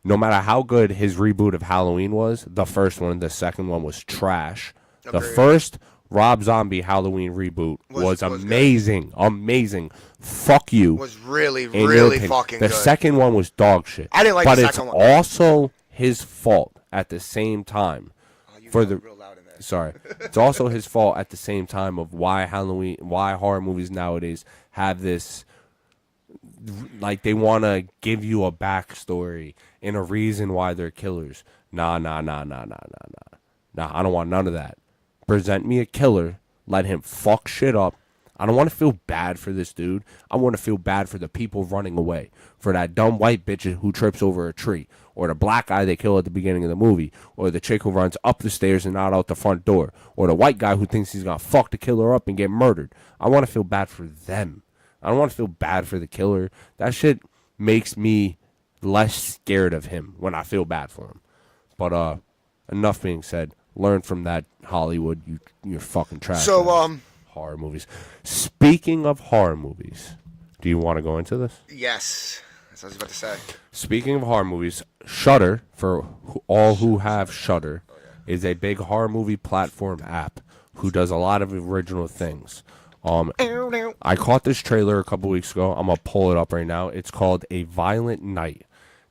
No matter how good his reboot of Halloween was, the first one and the second one was trash. The Agreed. first Rob Zombie Halloween reboot was amazing. Amazing. Fuck you. Was really, in your really opinion. fucking The good. second one was dog shit. I didn't like but the second one. But it's also his fault at the same time. You For yelled the real loud in there. sorry, it's also his fault at the same time of why horror movies nowadays have this, like they want to give you a backstory and a reason why they're killers. Nah. I don't want none of that. Present me a killer, let him fuck shit up. I don't want to feel bad for this dude. I want to feel bad for the people running away, for that dumb white bitch who trips over a tree, or the black guy they kill at the beginning of the movie, or the chick who runs up the stairs and not out the front door, or the white guy who thinks he's gonna fuck the killer up and get murdered. I want to feel bad for them. I don't want to feel bad for the killer. That shit makes me less scared of him when I feel bad for him. But enough being said. Learn from that, Hollywood. You're fucking trash. So, horror movies. Speaking of horror movies, do you want to go into this? yes. That's what I was about to say. Speaking of horror movies, Shudder, for all who have Shudder, is a big horror movie platform app who does a lot of original things. I caught this trailer a couple weeks ago. I'm going to pull it up right now. It's called A Violent Night.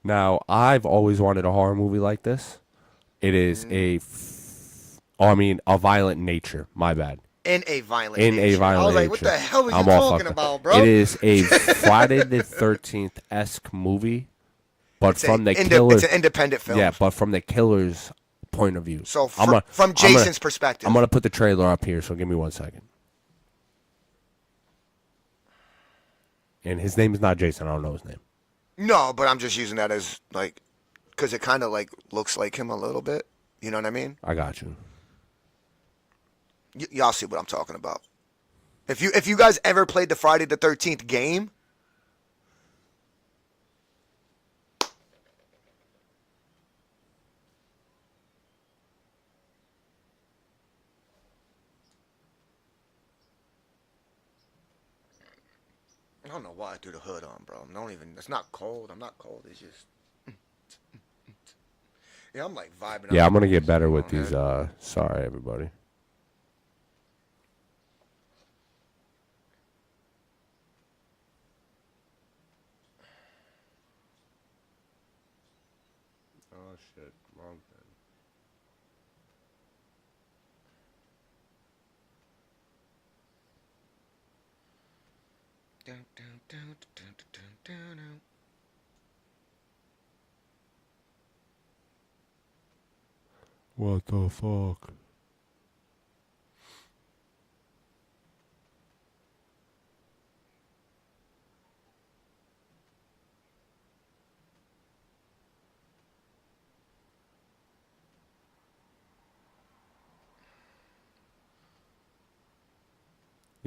Now, I've always wanted a horror movie like this. It is a violent nature. My bad. In a violent In nature. a violent I was like, nature. what the hell are you I'm all talking fucked up. about, bro? It is a Friday the 13th-esque movie, but It's from the it's killer's an independent film. yeah, but from the killer's point of view. So I'm gonna- from I'm gonna- Jason's perspective. I'm gonna put the trailer up here, so give me 1 second. And his name is not Jason. I don't know his name. No, but I'm just using that as like, because it kind of like looks like him a little bit. You know what I mean? I got you. Y'all see what I'm talking about. If you guys ever played the Friday the 13th game, I don't know why I threw the hood on, bro. It's not cold. I'm not cold. It's just. Yeah, I'm like vibing. Yeah, out I'm gonna with get this better on, with these. man. Sorry, everybody. Oh shit, wrong thing. Dun, dun, dun, dun, dun, dun, dun. What the fuck?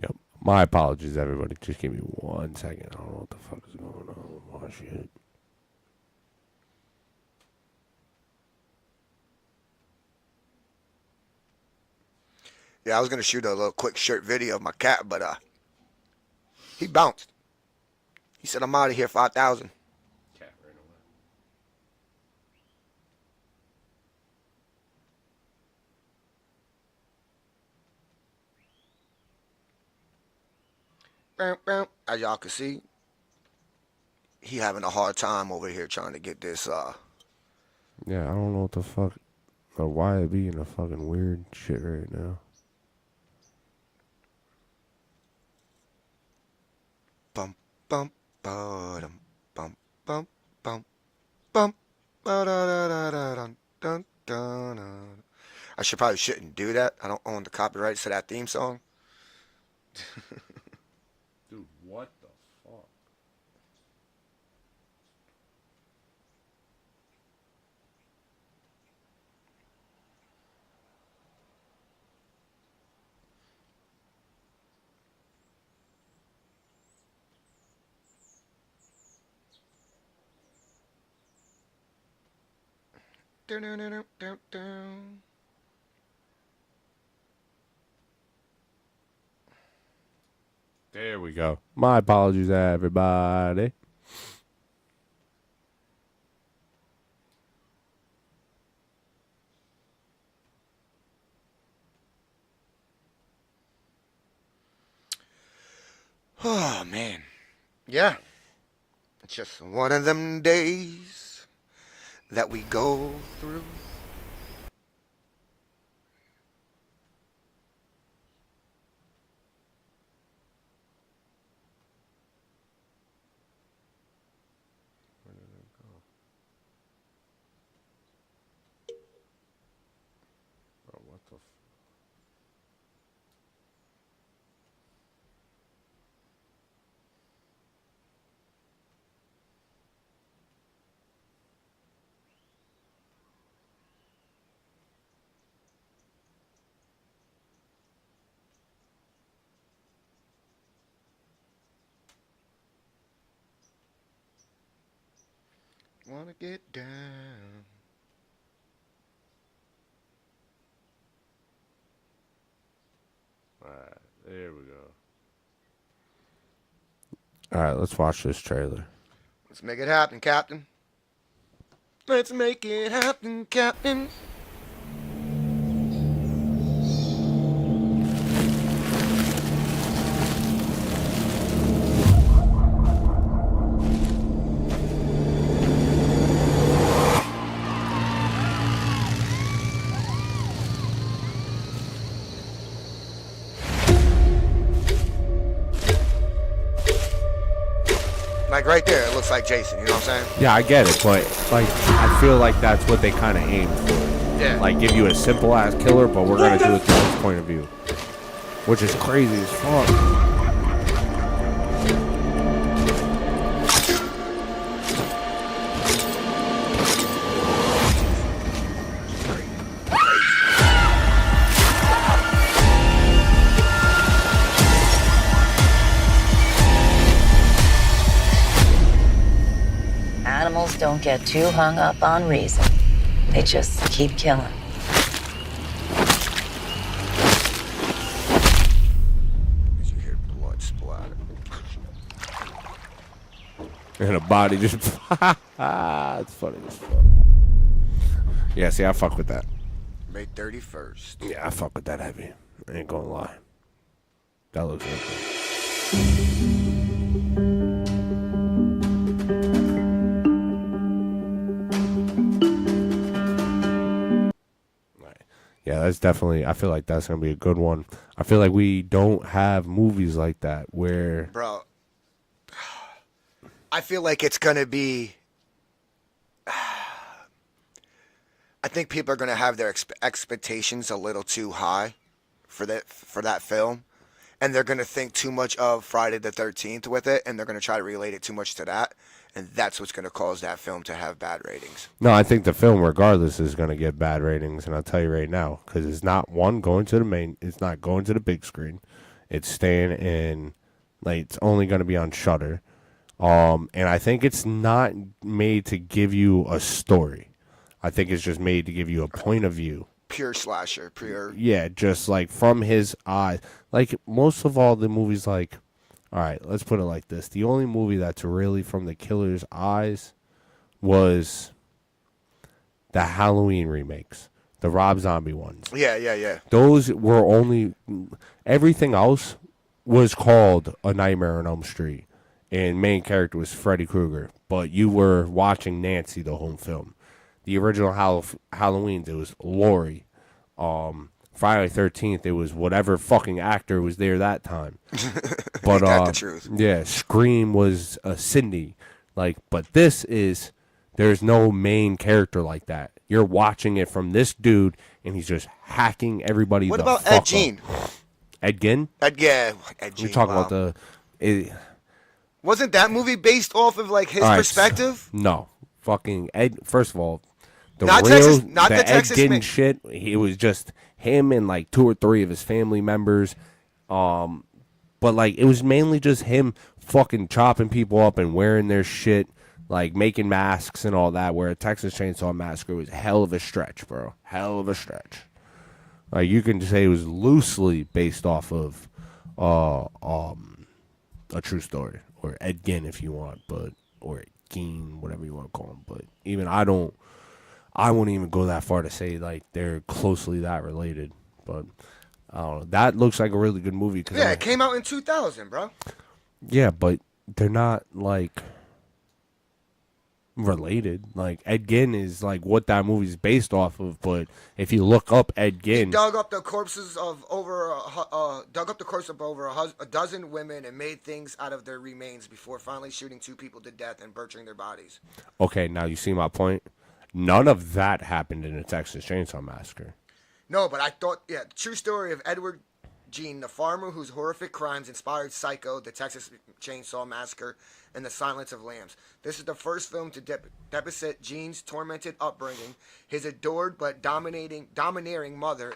Yep. My apologies, everybody. Just give me 1 second. I don't know what the fuck is going on. Oh, shit. Yeah, I was gonna shoot a little quick short video of my cat, but He bounced. He said, I'm out of here, 5,000. Cat ran away. As y'all can see, he having a hard time over here trying to get this, Yeah, I don't know what the fuck or why it be in a fucking weird shit right now. bum, bum, ba-dum, bum, bum, bum, bum, ba-da-da-da-da-dun, dun, dun, dun. I probably shouldn't do that. I don't own the copyrights to that theme song. Dude, what the fuck? Dun, dun, dun, dun, dun. There we go. My apologies, everybody. Oh, man. Yeah. It's just one of them days that we go through. Bro, what the Wanna get down. Alright, there we go. Alright, let's watch this trailer. Let's make it happen, Captain. Let's make it happen, Captain. Like right there, it looks like Jason, you know what I'm saying? Yeah, I get it, but like I feel like that's what they kind of aimed for. Yeah. Like give you a simple ass killer, but we're gonna do it from his point of view, which is crazy as fuck. Animals don't get too hung up on reason. They just keep killing. As you hear blood splatter. And a body just it's funny as fuck. Yeah, see, I fuck with that. May 31st. Yeah, I fuck with that heavy. I ain't gonna lie. That looks good. Right. Yeah, that's definitely. I feel like that's gonna be a good one. I feel like we don't have movies like that where. Bro, I feel like it's going to be. I think people are going to have their expectations a little too high for that film. And they're going to think too much of Friday the 13th with it. And they're going to try to relate it too much to that. And that's what's going to cause that film to have bad ratings. No, I think the film, regardless, is gonna get bad ratings, and I'll tell you right now, because it's not going to the main. It's not going to the big screen. It's staying in. Like it's only going to be on Shudder. And I think it's not made to give you a story. I think it's just made to give you a point of view. Pure slasher. Pure. Yeah, just like from his eyes. Like most of all the movies, like all right, let's put it like this. The only movie that's really from the killer's eyes was the Halloween remakes, the Rob Zombie ones. Yeah. Those were only, everything else was called A Nightmare on Elm Street, and main character was Freddy Krueger, but you were watching Nancy the whole film. The original Halloween, it was Laurie. Friday the 13th, it was whatever fucking actor was there that time. But that the truth? yeah, Scream was Cindy. Like, but this is, there's no main character like that. You're watching it from this dude, and he's just hacking everybody. What the about fuck Ed up. Gein? Ed Gein? Ed Gein. We're talking wow. about the. Wasn't that movie based off of like his All right, perspective? No, fucking Ed. First of all, the Not real Texas- not the the Ed Texas Gein ma- shit. It was just him and like 2 or 3 of his family members. But like it was mainly just him fucking chopping people up and wearing their shit, like making masks and all that. Where a Texas Chainsaw Massacre was hell of a stretch, bro. Hell of a stretch. Like you can say it was loosely based off of a true story, or Ed Gein if you want, but or Gein, whatever you want to call him. But even I wouldn't even go that far to say like they're closely that related. But I don't know. That looks like a really good movie. Cause Yeah, it came out in 2000, bro. yeah, but they're not like related. Like Ed Gein is like what that movie's based off of. But if you look up Ed Gein, Dug up the corpses of over a dozen women and made things out of their remains before finally shooting 2 people to death and butchering their bodies. okay, now you see my point. None of that happened in a Texas Chainsaw Massacre. No, but I thought, yeah, the true story of Edward Gein, the farmer whose horrific crimes inspired Psycho, the Texas Chainsaw Massacre, and The Silence of Lambs. This is the first film to depict Gein's tormented upbringing, his adored but domineering mother,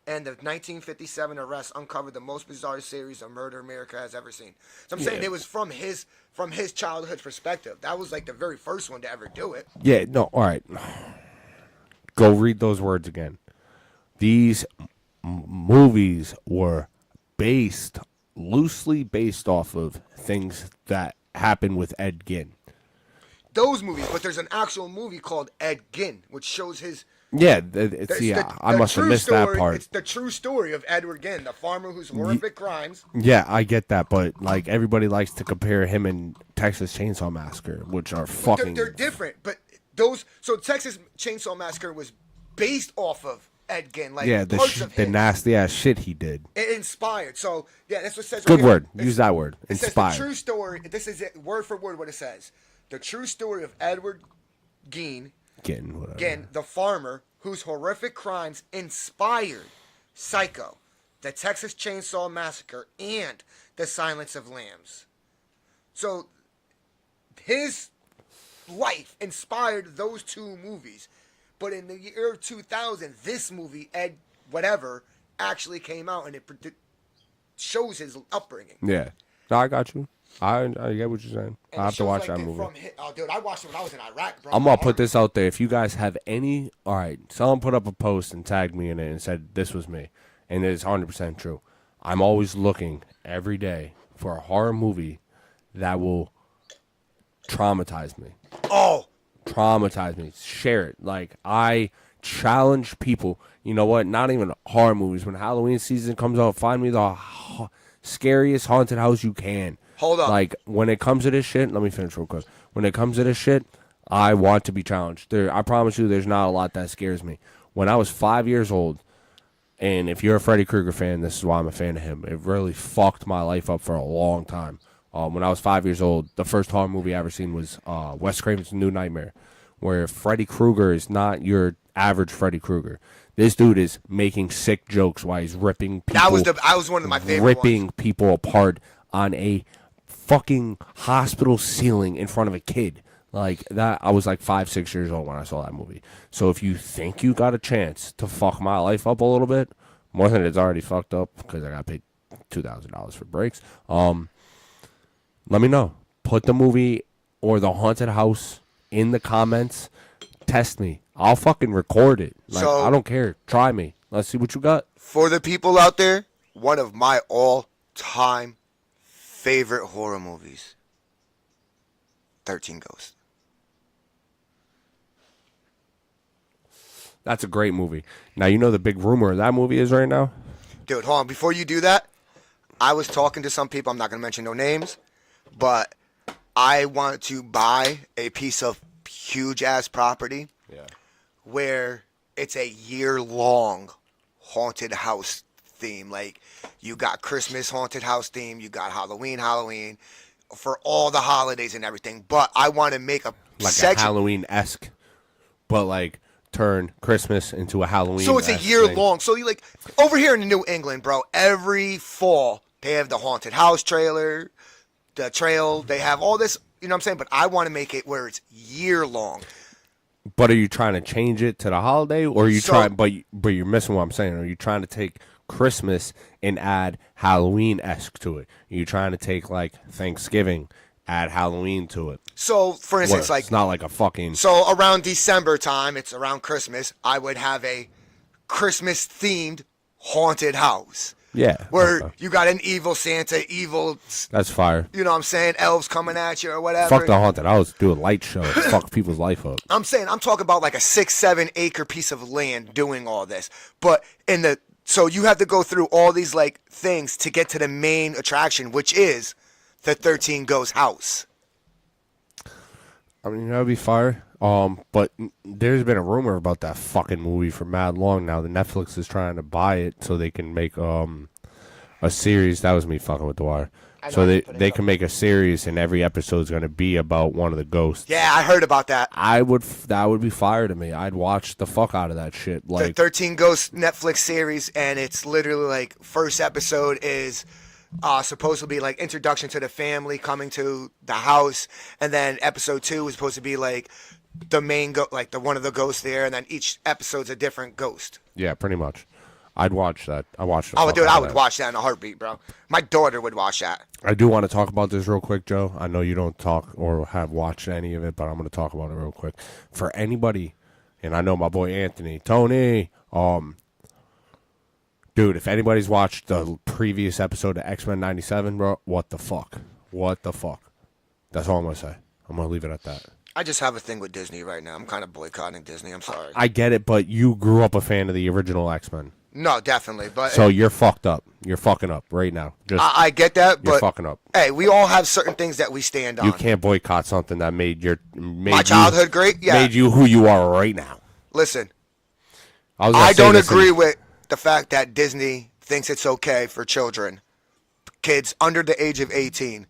and the 1957 arrest uncovered the most bizarre series of murder America has ever seen. So I'm saying it was from his childhood perspective. That was like the very first one to ever do it. Yeah, no, all right. Go read those words again. These movies were loosely based off of things that happened with Ed Gein. Those movies, but there's an actual movie called Ed Gein, which shows his... Yeah, I must have true missed story, that part. It's the true story of Edward Gein, the farmer whose horrific crimes... Yeah, I get that, but like everybody likes to compare him and Texas Chainsaw Massacre, which are fucking... They're different, but those... So Texas Chainsaw Massacre was based off of Ed Gein, like yeah, parts of the him. nasty ass shit he did. It inspired. So, yeah, that's what it says. Good right here. word. It's- Use that word. It says Inspired. the true story. This is it, word for word what it says. The true story of Edward Gein, Whatever. the farmer whose horrific crimes inspired Psycho, the Texas Chainsaw Massacre, and The Silence of Lambs. So, his life inspired those 2 movies. But in the year 2000, this movie, Ed whatever, actually came out, and it shows his upbringing. Yeah. No, I got you. I get what you're saying. And I it have to shows, watch like, that it movie. Dude, I watched it when I was in Iraq, bro. I'm gonna put this out there. If you guys have any, all right, someone put up a post and tagged me in it and said this was me, and it's 100% true. I'm always looking every day for a horror movie that will traumatize me. Oh, Traumatize me. Share it. Like I challenge people. You know what? Not even horror movies. When Halloween season comes out, find me the scariest haunted house you can. Hold up. Like when it comes to this shit, let me finish real quick. When it comes to this shit, I want to be challenged. I promise you, there's not a lot that scares me. When I was 5 years old, and if you're a Freddy Krueger fan, this is why I'm a fan of him. It really fucked my life up for a long time. When I was 5 years old, the first horror movie I ever seen was Wes Craven's New Nightmare, where Freddy Krueger is not your average Freddy Krueger. This dude is making sick jokes while he's ripping people. that was one of my favorite ripping ones. people apart on a fucking hospital ceiling in front of a kid. Like that, I was like 5, 6 years old when I saw that movie. So if you think you got a chance to fuck my life up a little bit, more than it's already fucked up because I got paid $2,000 for breaks. Let me know. Put the movie or the haunted house in the comments. Test me. I'll fucking record it. Like So- I don't care. Try me. Let's see what you got. For the people out there, one of my all-time favorite horror movies. 13 Ghosts. That's a great movie. Now, you know the big rumor of that movie is right now? Dude, hold on. Before you do that, I was talking to some people. I'm not going to mention no names, but I want to buy a piece of huge-ass property where it's a year-long haunted house theme. Like, you got Christmas haunted house theme, you got Halloween, for all the holidays and everything. But I want to make a Like section. a Halloween-esque, but like turn Christmas into a Halloween. So it's a year long. So you like over here in New England, bro, every fall they have the haunted house trailer, the trail, they have all this, you know what I'm saying? But I want to make it where it's year long. But are you trying to change it to the holiday, or are you So- trying? But you're missing what I'm saying. Are you trying to take Christmas and add Halloween-esque to it? Are you trying to take like Thanksgiving, add Halloween to it? So for What, instance, like it's not like a fucking. so around December time, it's around Christmas, I would have a Christmas themed haunted house. Yeah, Where okay. you got an evil Santa, evil, That's fire. you know what I'm saying, elves coming at you or whatever. Fuck the haunted house. Do a light show. Fuck people's life up. I'm talking about like a 6-7 acre piece of land doing all this. But so you have to go through all these like things to get to the main attraction, which is the 13 Ghost house. I mean, that would be fire. But there's been a rumor about that fucking movie for mad long now. The Netflix is trying to buy it so they can make a series. That was me fucking with the wire. So they can make a series, and every episode's going to be about one of the ghosts. Yeah, I heard about that. That would be fire to me. I'd watch the fuck out of that shit. The Like, 13 Ghost Netflix series, and it's literally like first episode is supposed to be like introduction to the family coming to the house, and then episode 2 is supposed to be like the main like the one of the ghosts there, and then each episode's a different ghost. yeah, pretty much. I'd watch that. I watch the Oh, fuck dude, out I of would that. watch that in a heartbeat, bro. My daughter would watch that. I do want to talk about this real quick, Joe. I know you don't talk or have watched any of it, but I'm going to talk about it real quick. For anybody, and I know my boy Anthony, Tony, dude, if anybody's watched the previous episode of X-Men 97, bro, what the fuck? What the fuck? That's all I'm going to say. I'm going to leave it at that. I just have a thing with Disney right now. I'm kind of boycotting Disney. I'm sorry. I get it, but you grew up a fan of the original X-Men. No, definitely. But So you're fucked up. You're fucking up right now. Just I get that, You're but fucking up. hey, we all have certain things that we stand on. You can't boycott something that made My childhood great? Yeah. Made you who you are right now. Listen, I was gonna I say don't this in- agree with the fact that Disney thinks it's okay for children, kids under the age of 18,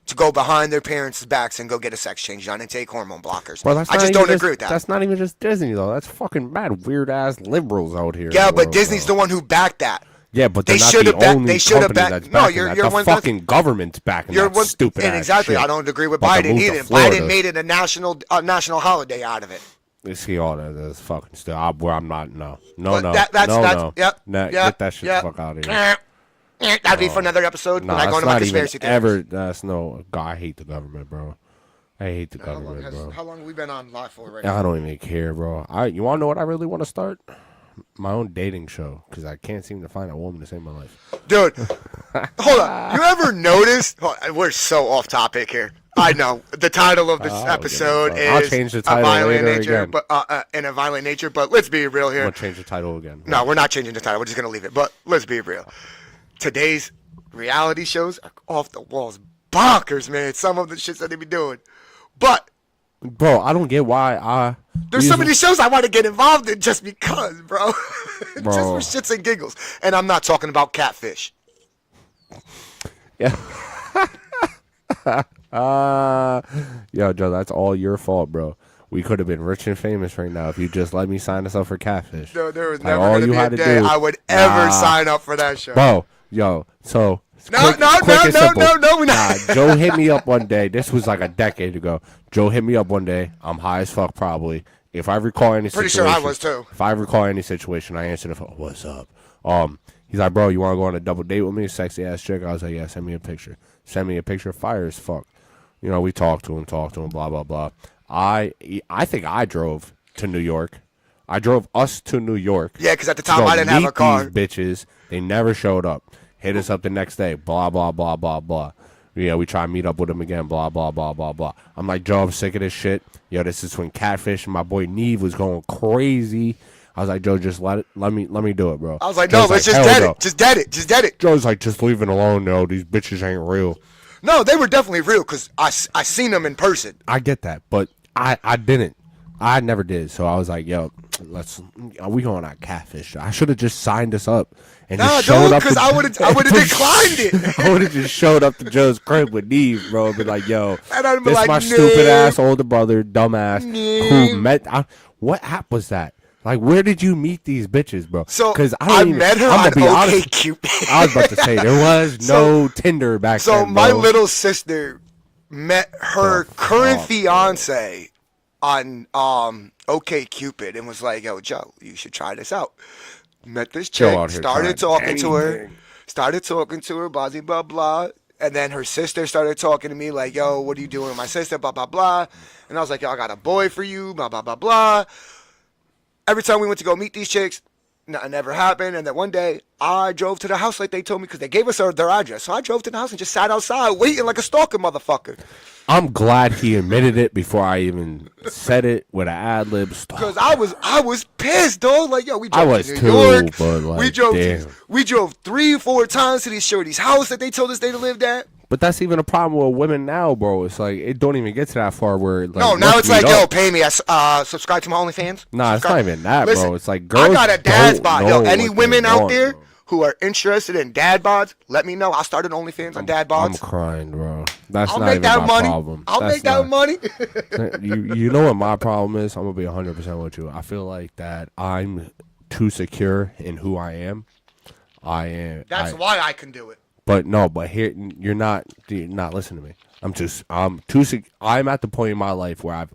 to go behind their parents' backs and go get a sex change done and take hormone blockers. Well, that's I not just even don't agree with that. That's not even just Disney though. That's fucking mad weird ass liberals out here. in Yeah, the but world, Disney's bro. the one who backed that. Yeah, but they they're not should've the back- only they should've company back- that's no, backing you're- that. you're The one- that's- fucking government's backing You're that one, stupid and ass exactly. shit. I don't agree with About to Biden move to either. Florida. Biden made it a national holiday out of it. You see all that? That's fucking still. Where I'm not. No. But No. that's no. yep. Nah, yep, get that shit yep. the fuck out of here. That'd be for another episode. No, when I go that's into my not even conspiracy theories. ever. That's no. God, I hate the government, bro. I hate the government, bro. How long have we been on live for right now? I don't even care, bro. You want to know what I really want to start? My own dating show, because I can't seem to find a woman to save my life. Dude, hold on. You ever noticed? We're so off topic here. I know the title of this I'll give episode a fuck. I'll is change the a title violent later nature, again. but in a violent nature. But let's be real I'm here. gonna change the title again. No, we're not changing the title. We're just gonna leave it. But let's be real. Today's reality shows are off the walls, bonkers, man. Some of the shits that they be doing, but Bro, I don't get why there's so many shows I want to get involved in just because, bro. Bro. Just for shits and giggles. And I'm not talking about Catfish. Yeah. Yo, Joe, that's all your fault, bro. We could have been rich and famous right now if you just let me sign us up for Catfish. No, there was Like, never all going to you be had a to day do- I would ever Nah. sign up for that show. Bro, yo, so No, quick- no, quick no, and no, simple. no, no, we're not. Nah, Joe hit me up one day. This was like a decade ago. Joe hit me up one day. I'm high as fuck, probably. If I recall any Pretty situation, sure I was too. If I recall any situation, I answered the phone. What's up? He's like, bro, you want to go on a double date with me? Sexy ass chick. I was like, yeah. Send me a picture. Send me a picture. Fire as fuck. You know, we talked to him. Blah blah blah. I think I drove to New York. I drove us to New York. Yeah, because at the to time go I didn't have a meet car. These bitches, they never showed up. Hit us up the next day. Blah blah blah blah blah. Yeah, we try to meet up with him again, blah, blah, blah, blah, blah. I'm like, Joe, I'm sick of this shit. Yo, this is when Catfish and my boy Neve was going crazy. I was like, Joe, just let me do it, bro. I was like, Joe's no, let's just hell dead no. it. Just dead it. Just dead it. Joe's like, just leave it alone, yo. These bitches ain't real. No, they were definitely real because I seen them in person. I get that, but I didn't. I never did. So I was like, yo, we going on Catfish. I should have just signed us up and Nah, just showed dude, up. because I would have declined it. I would have just showed up to Joe's crib with Neve, bro. And be like, yo, And I'd be this like, my "Nah." stupid ass older brother, dumbass, who Nah. met. What app was that? Like, where did you meet these bitches, bro? So Because I met her I'm on gonna be honest. OkCupid. I was about to say there was no Tinder back So then. my bro. little sister met her The current fuck, fiance on OkCupid and was like, "Yo, Joe, you should try this out." Met this Joe chick, out here started trying talking to her, anything. blah blah blah, and then her sister started talking to me like, "Yo, what are you doing with my sister?" Blah blah blah, and I was like, "Yo, I got a boy for you." Blah blah blah blah. Every time we went to go meet these chicks, nothing ever happened. And then one day, I drove to the house like they told me because they gave us their address. So I drove to the house and just sat outside waiting like a stalker motherfucker. I'm glad he admitted it before I even said it with an ad lib. Because I was pissed, dog. Like, yo, we I drove was to New too, York. but, like, we drove damn. we drove 3-4 times to these shorties' house that they told us they lived at. But that's even a problem with women now, bro. It's like it don't even get to that far where like, No, now let's it's like, meet yo, up. pay me. Subscribe to my OnlyFans. Nah, it's not Subscribe. even that, Listen, bro. It's like girls I got a dad's don't bod. Yo, know any what women they out want, there bro. who are interested in dad bods, let me know. I'll start an OnlyFans on dad I'm bods. crying, bro. That's I'll not make even that my money. problem. I'll That's make that not- money. you know what my problem is? I'm gonna be 100% with you. I feel like that I'm too secure in who I am. I am. That's why I can do it. But no, but here you're not listening to me. I'm at the point in my life where I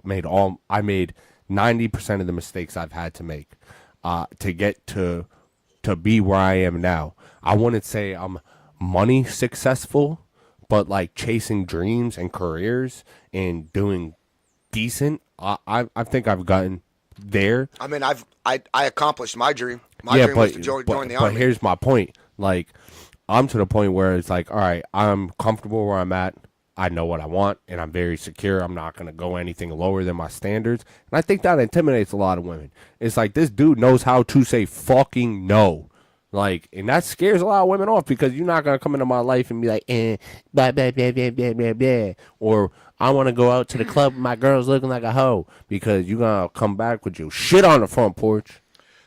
made 90% of the mistakes I've had to make to get to be where I am now. I wouldn't say I'm money successful, but like chasing dreams and careers and doing decent. I think I've gotten there. I mean, I accomplished my dream. My dream was to join the army. But here's my point. Like, I'm to the point where it's like, all right, I'm comfortable where I'm at. I know what I want, and I'm very secure. I'm not going to go anything lower than my standards. And I think that intimidates a lot of women. It's like, this dude knows how to say fucking no. Like, and that scares a lot of women off because you're not going to come into my life and be like, blah, blah, blah, blah, blah, blah, blah. Or, I want to go out to the club and my girl's looking like a hoe because you're going to come back with your shit on the front porch.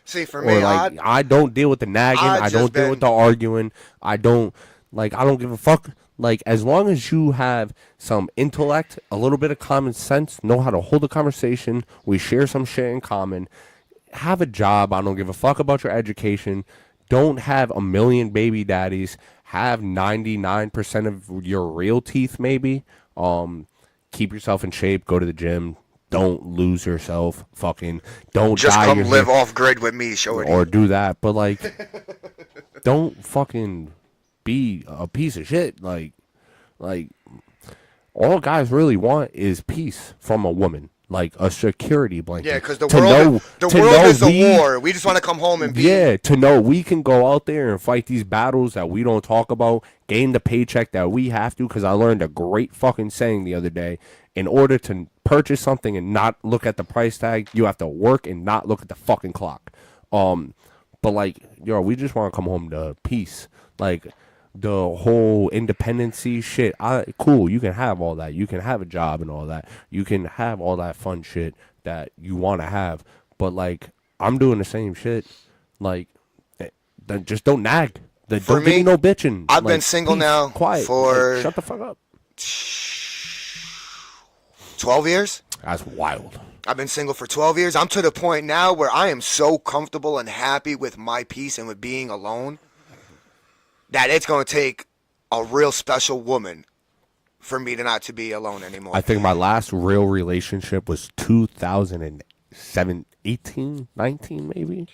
See, for Or me, like, I don't deal with the nagging. I don't deal with the arguing. I don't give a fuck. Like, as long as you have some intellect, a little bit of common sense, know how to hold a conversation, we share some shit in common, have a job, I don't give a fuck about your education, don't have a million baby daddies, have 99% of your real teeth maybe, keep yourself in shape, go to the gym, don't lose yourself, fucking, don't just dye come your live hair, off grid with me, shorty. or do that, but like, don't fucking be a piece of shit. Like all guys really want is peace from a woman, like a security blanket. Yeah, because the To world know is a we- war. We just want to come home and be. Yeah, to know we can go out there and fight these battles that we don't talk about, gain the paycheck that we have to. Because I learned a great fucking saying the other day. In order to purchase something and not look at the price tag, you have to work and not look at the fucking clock. But like, yo, we just want to come home to peace. Like, the whole independency shit, cool, you can have all that. You can have a job and all that. You can have all that fun shit that you want to have. But, like, I'm doing the same shit. Like, just don't nag. Don't give me, me no bitching. I've Like, been single peace, now quiet. for- Like, shut the fuck up. 12 years? That's wild. I've been single for 12 years. I'm to the point now where I am so comfortable and happy with my peace and with being alone that it's going to take a real special woman for me to not to be alone anymore. I think my last real relationship was 2007, 18, 19 maybe.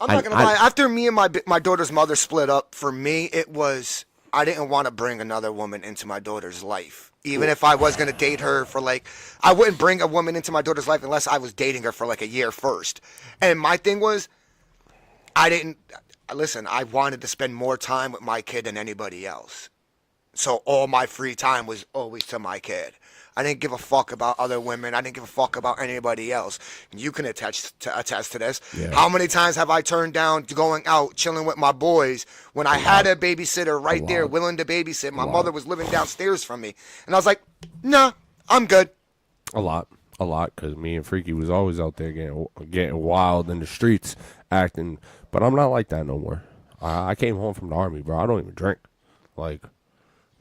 I'm not going to lie. After me and my daughter's mother split up, for me, it was, I didn't want to bring another woman into my daughter's life. Even if I was going to date her for I wouldn't bring a woman into my daughter's life unless I was dating her for like a year first. And my thing was, I wanted to spend more time with my kid than anybody else. So all my free time was always to my kid. I didn't give a fuck about other women. I didn't give a fuck about anybody else. You can attest to this. Yeah. How many times have I turned down going out, chilling with my boys when I had a babysitter right there willing to babysit? My mother was living downstairs from me. And I was like, nah, I'm good. A lot, because me and Freaky was always out there getting wild in the streets, acting. But I'm not like that no more. I came home from the army, bro. I don't even drink. Like,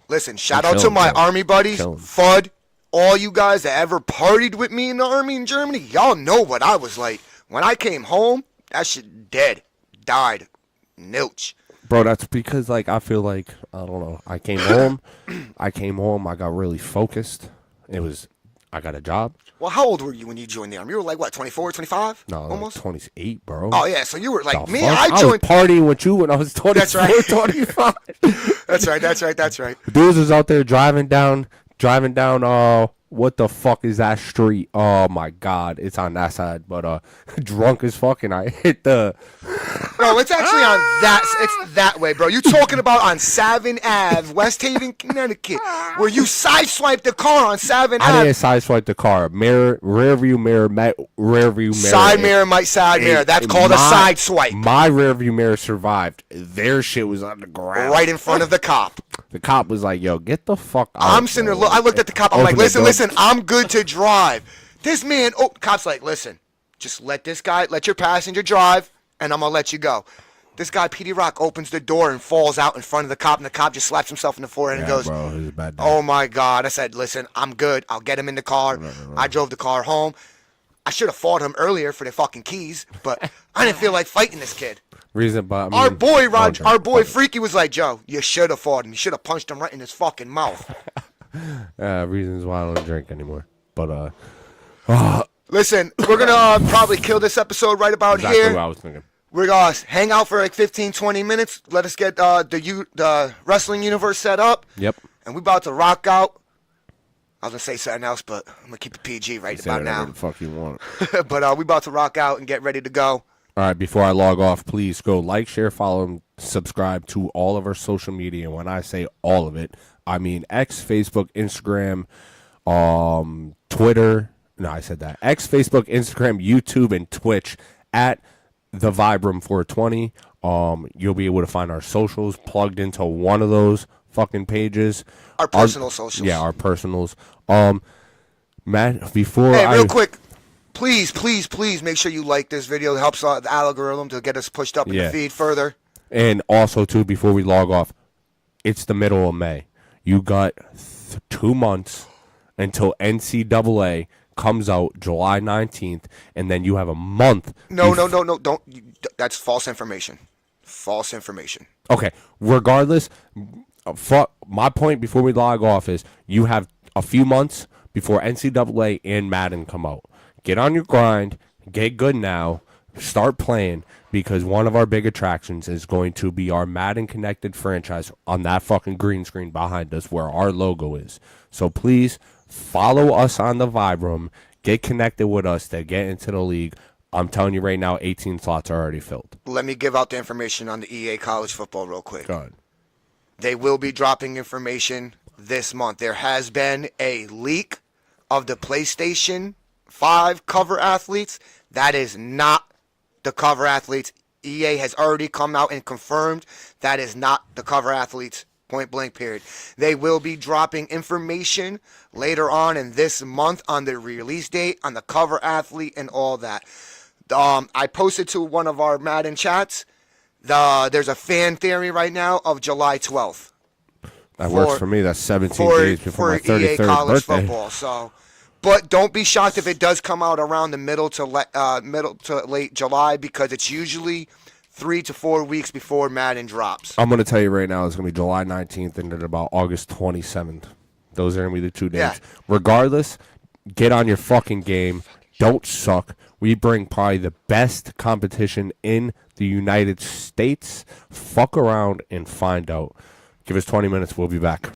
Listen, shout I'm out to chilling, my bro. army buddies, Chilling. Fudd, all you guys that ever partied with me in the army in Germany. Y'all know what I was like. When I came home, that shit dead, died, nilch. bro, that's because like I feel like I don't know. I came home. I got really focused. I got a job. Well, how old were you when you joined the army? You were like, what, 24, 25? No, Almost? like 28, bro. Oh, yeah, so you were like The me. fuck? I was joined. partying with you when I was 24, That's right. 25. That's right. Dudes was out there driving down, what the fuck is that street? Oh my god, it's on that side. But drunk as fuck, and I hit the. No, it's actually on it's that way, bro. You talking about on Savin Ave, West Haven, Connecticut, where you sideswiped the car on Savin I Ave. didn't sideswipe the car. Rear view mirror met rear view mirror. Side mirror. That's called a side swipe. My rear view mirror survived. Their shit was on the ground. Right in front of the cop. The cop was like, "Yo, get the fuck out." I'm sitting there. I looked at the cop. I'm like, Open the listen, door. I'm good to drive. This man, cop's like, listen, just let your passenger drive, and I'm gonna let you go. This guy, Petey Rock, opens the door and falls out in front of the cop, and the cop just slaps himself in the forehead and Yeah, goes, bro, it was a bad day. "Oh my God!" I said, "Listen, I'm good. I'll get him in the car." I drove the car home. I should have fought him earlier for the fucking keys, but I didn't feel like fighting this kid. But Our boy Freaky was like, "Joe, you should have fought him. You should have punched him right in his fucking mouth." Reasons why I don't drink anymore. But Listen, we're gonna probably kill this episode right about exactly here. what I was thinking. We're gonna hang out for like 15, 20 minutes. Let us get the wrestling universe set up. Yep. And we about to rock out. I was gonna say something else, but I'm gonna keep it PG right Say about whatever now. the fuck you want. But we about to rock out and get ready to go. All right, before I log off, please go like, share, follow, and subscribe to all of our social media. And when I say all of it, I mean X, Facebook, Instagram, Twitter. No, I said that. X, Facebook, Instagram, YouTube, and Twitch at the Vibram 420. You'll be able to find our socials plugged into one of those fucking pages. Our personal socials. Yeah, our personals. Matt, before Hey, I real quick. Please make sure you like this video. It helps the algorithm to get us pushed up in the feed further. And also, too, before we log off, it's the middle of May. You got 2 months until NCAA comes out July 19th, and then you have a month. No, don't. That's false information. False information. Okay, regardless, my point before we log off is you have a few months before NCAA and Madden come out. Get on your grind, get good now, start playing, because one of our big attractions is going to be our Madden Connected franchise on that fucking green screen behind us where our logo is. So please follow us on the Vibe Room, get connected with us to get into the league. I'm telling you right now, 18 slots are already filled. Let me give out the information on the EA college football real quick. Go ahead. They will be dropping information this month. There has been a leak of the PlayStation 5 cover athletes. That is not the cover athletes. EA has already come out and confirmed that is not the cover athletes. Point blank period. They will be dropping information later on in this month on the release date, on the cover athlete, and all that. I posted to one of our Madden chats. There's a fan theory right now of July 12th. That works for me. That's 17 days before my for EA 33rd college birthday. football. So, but don't be shocked if it does come out around the middle to late July, because it's usually 3 to 4 weeks before Madden drops. I'm going to tell you right now, it's going to be July 19th and then about August 27th. Those are going to be the 2 days. Yeah. Regardless, get on your fucking game. Don't suck. We bring probably the best competition in the United States. Fuck around and find out. Give us 20 minutes. We'll be back.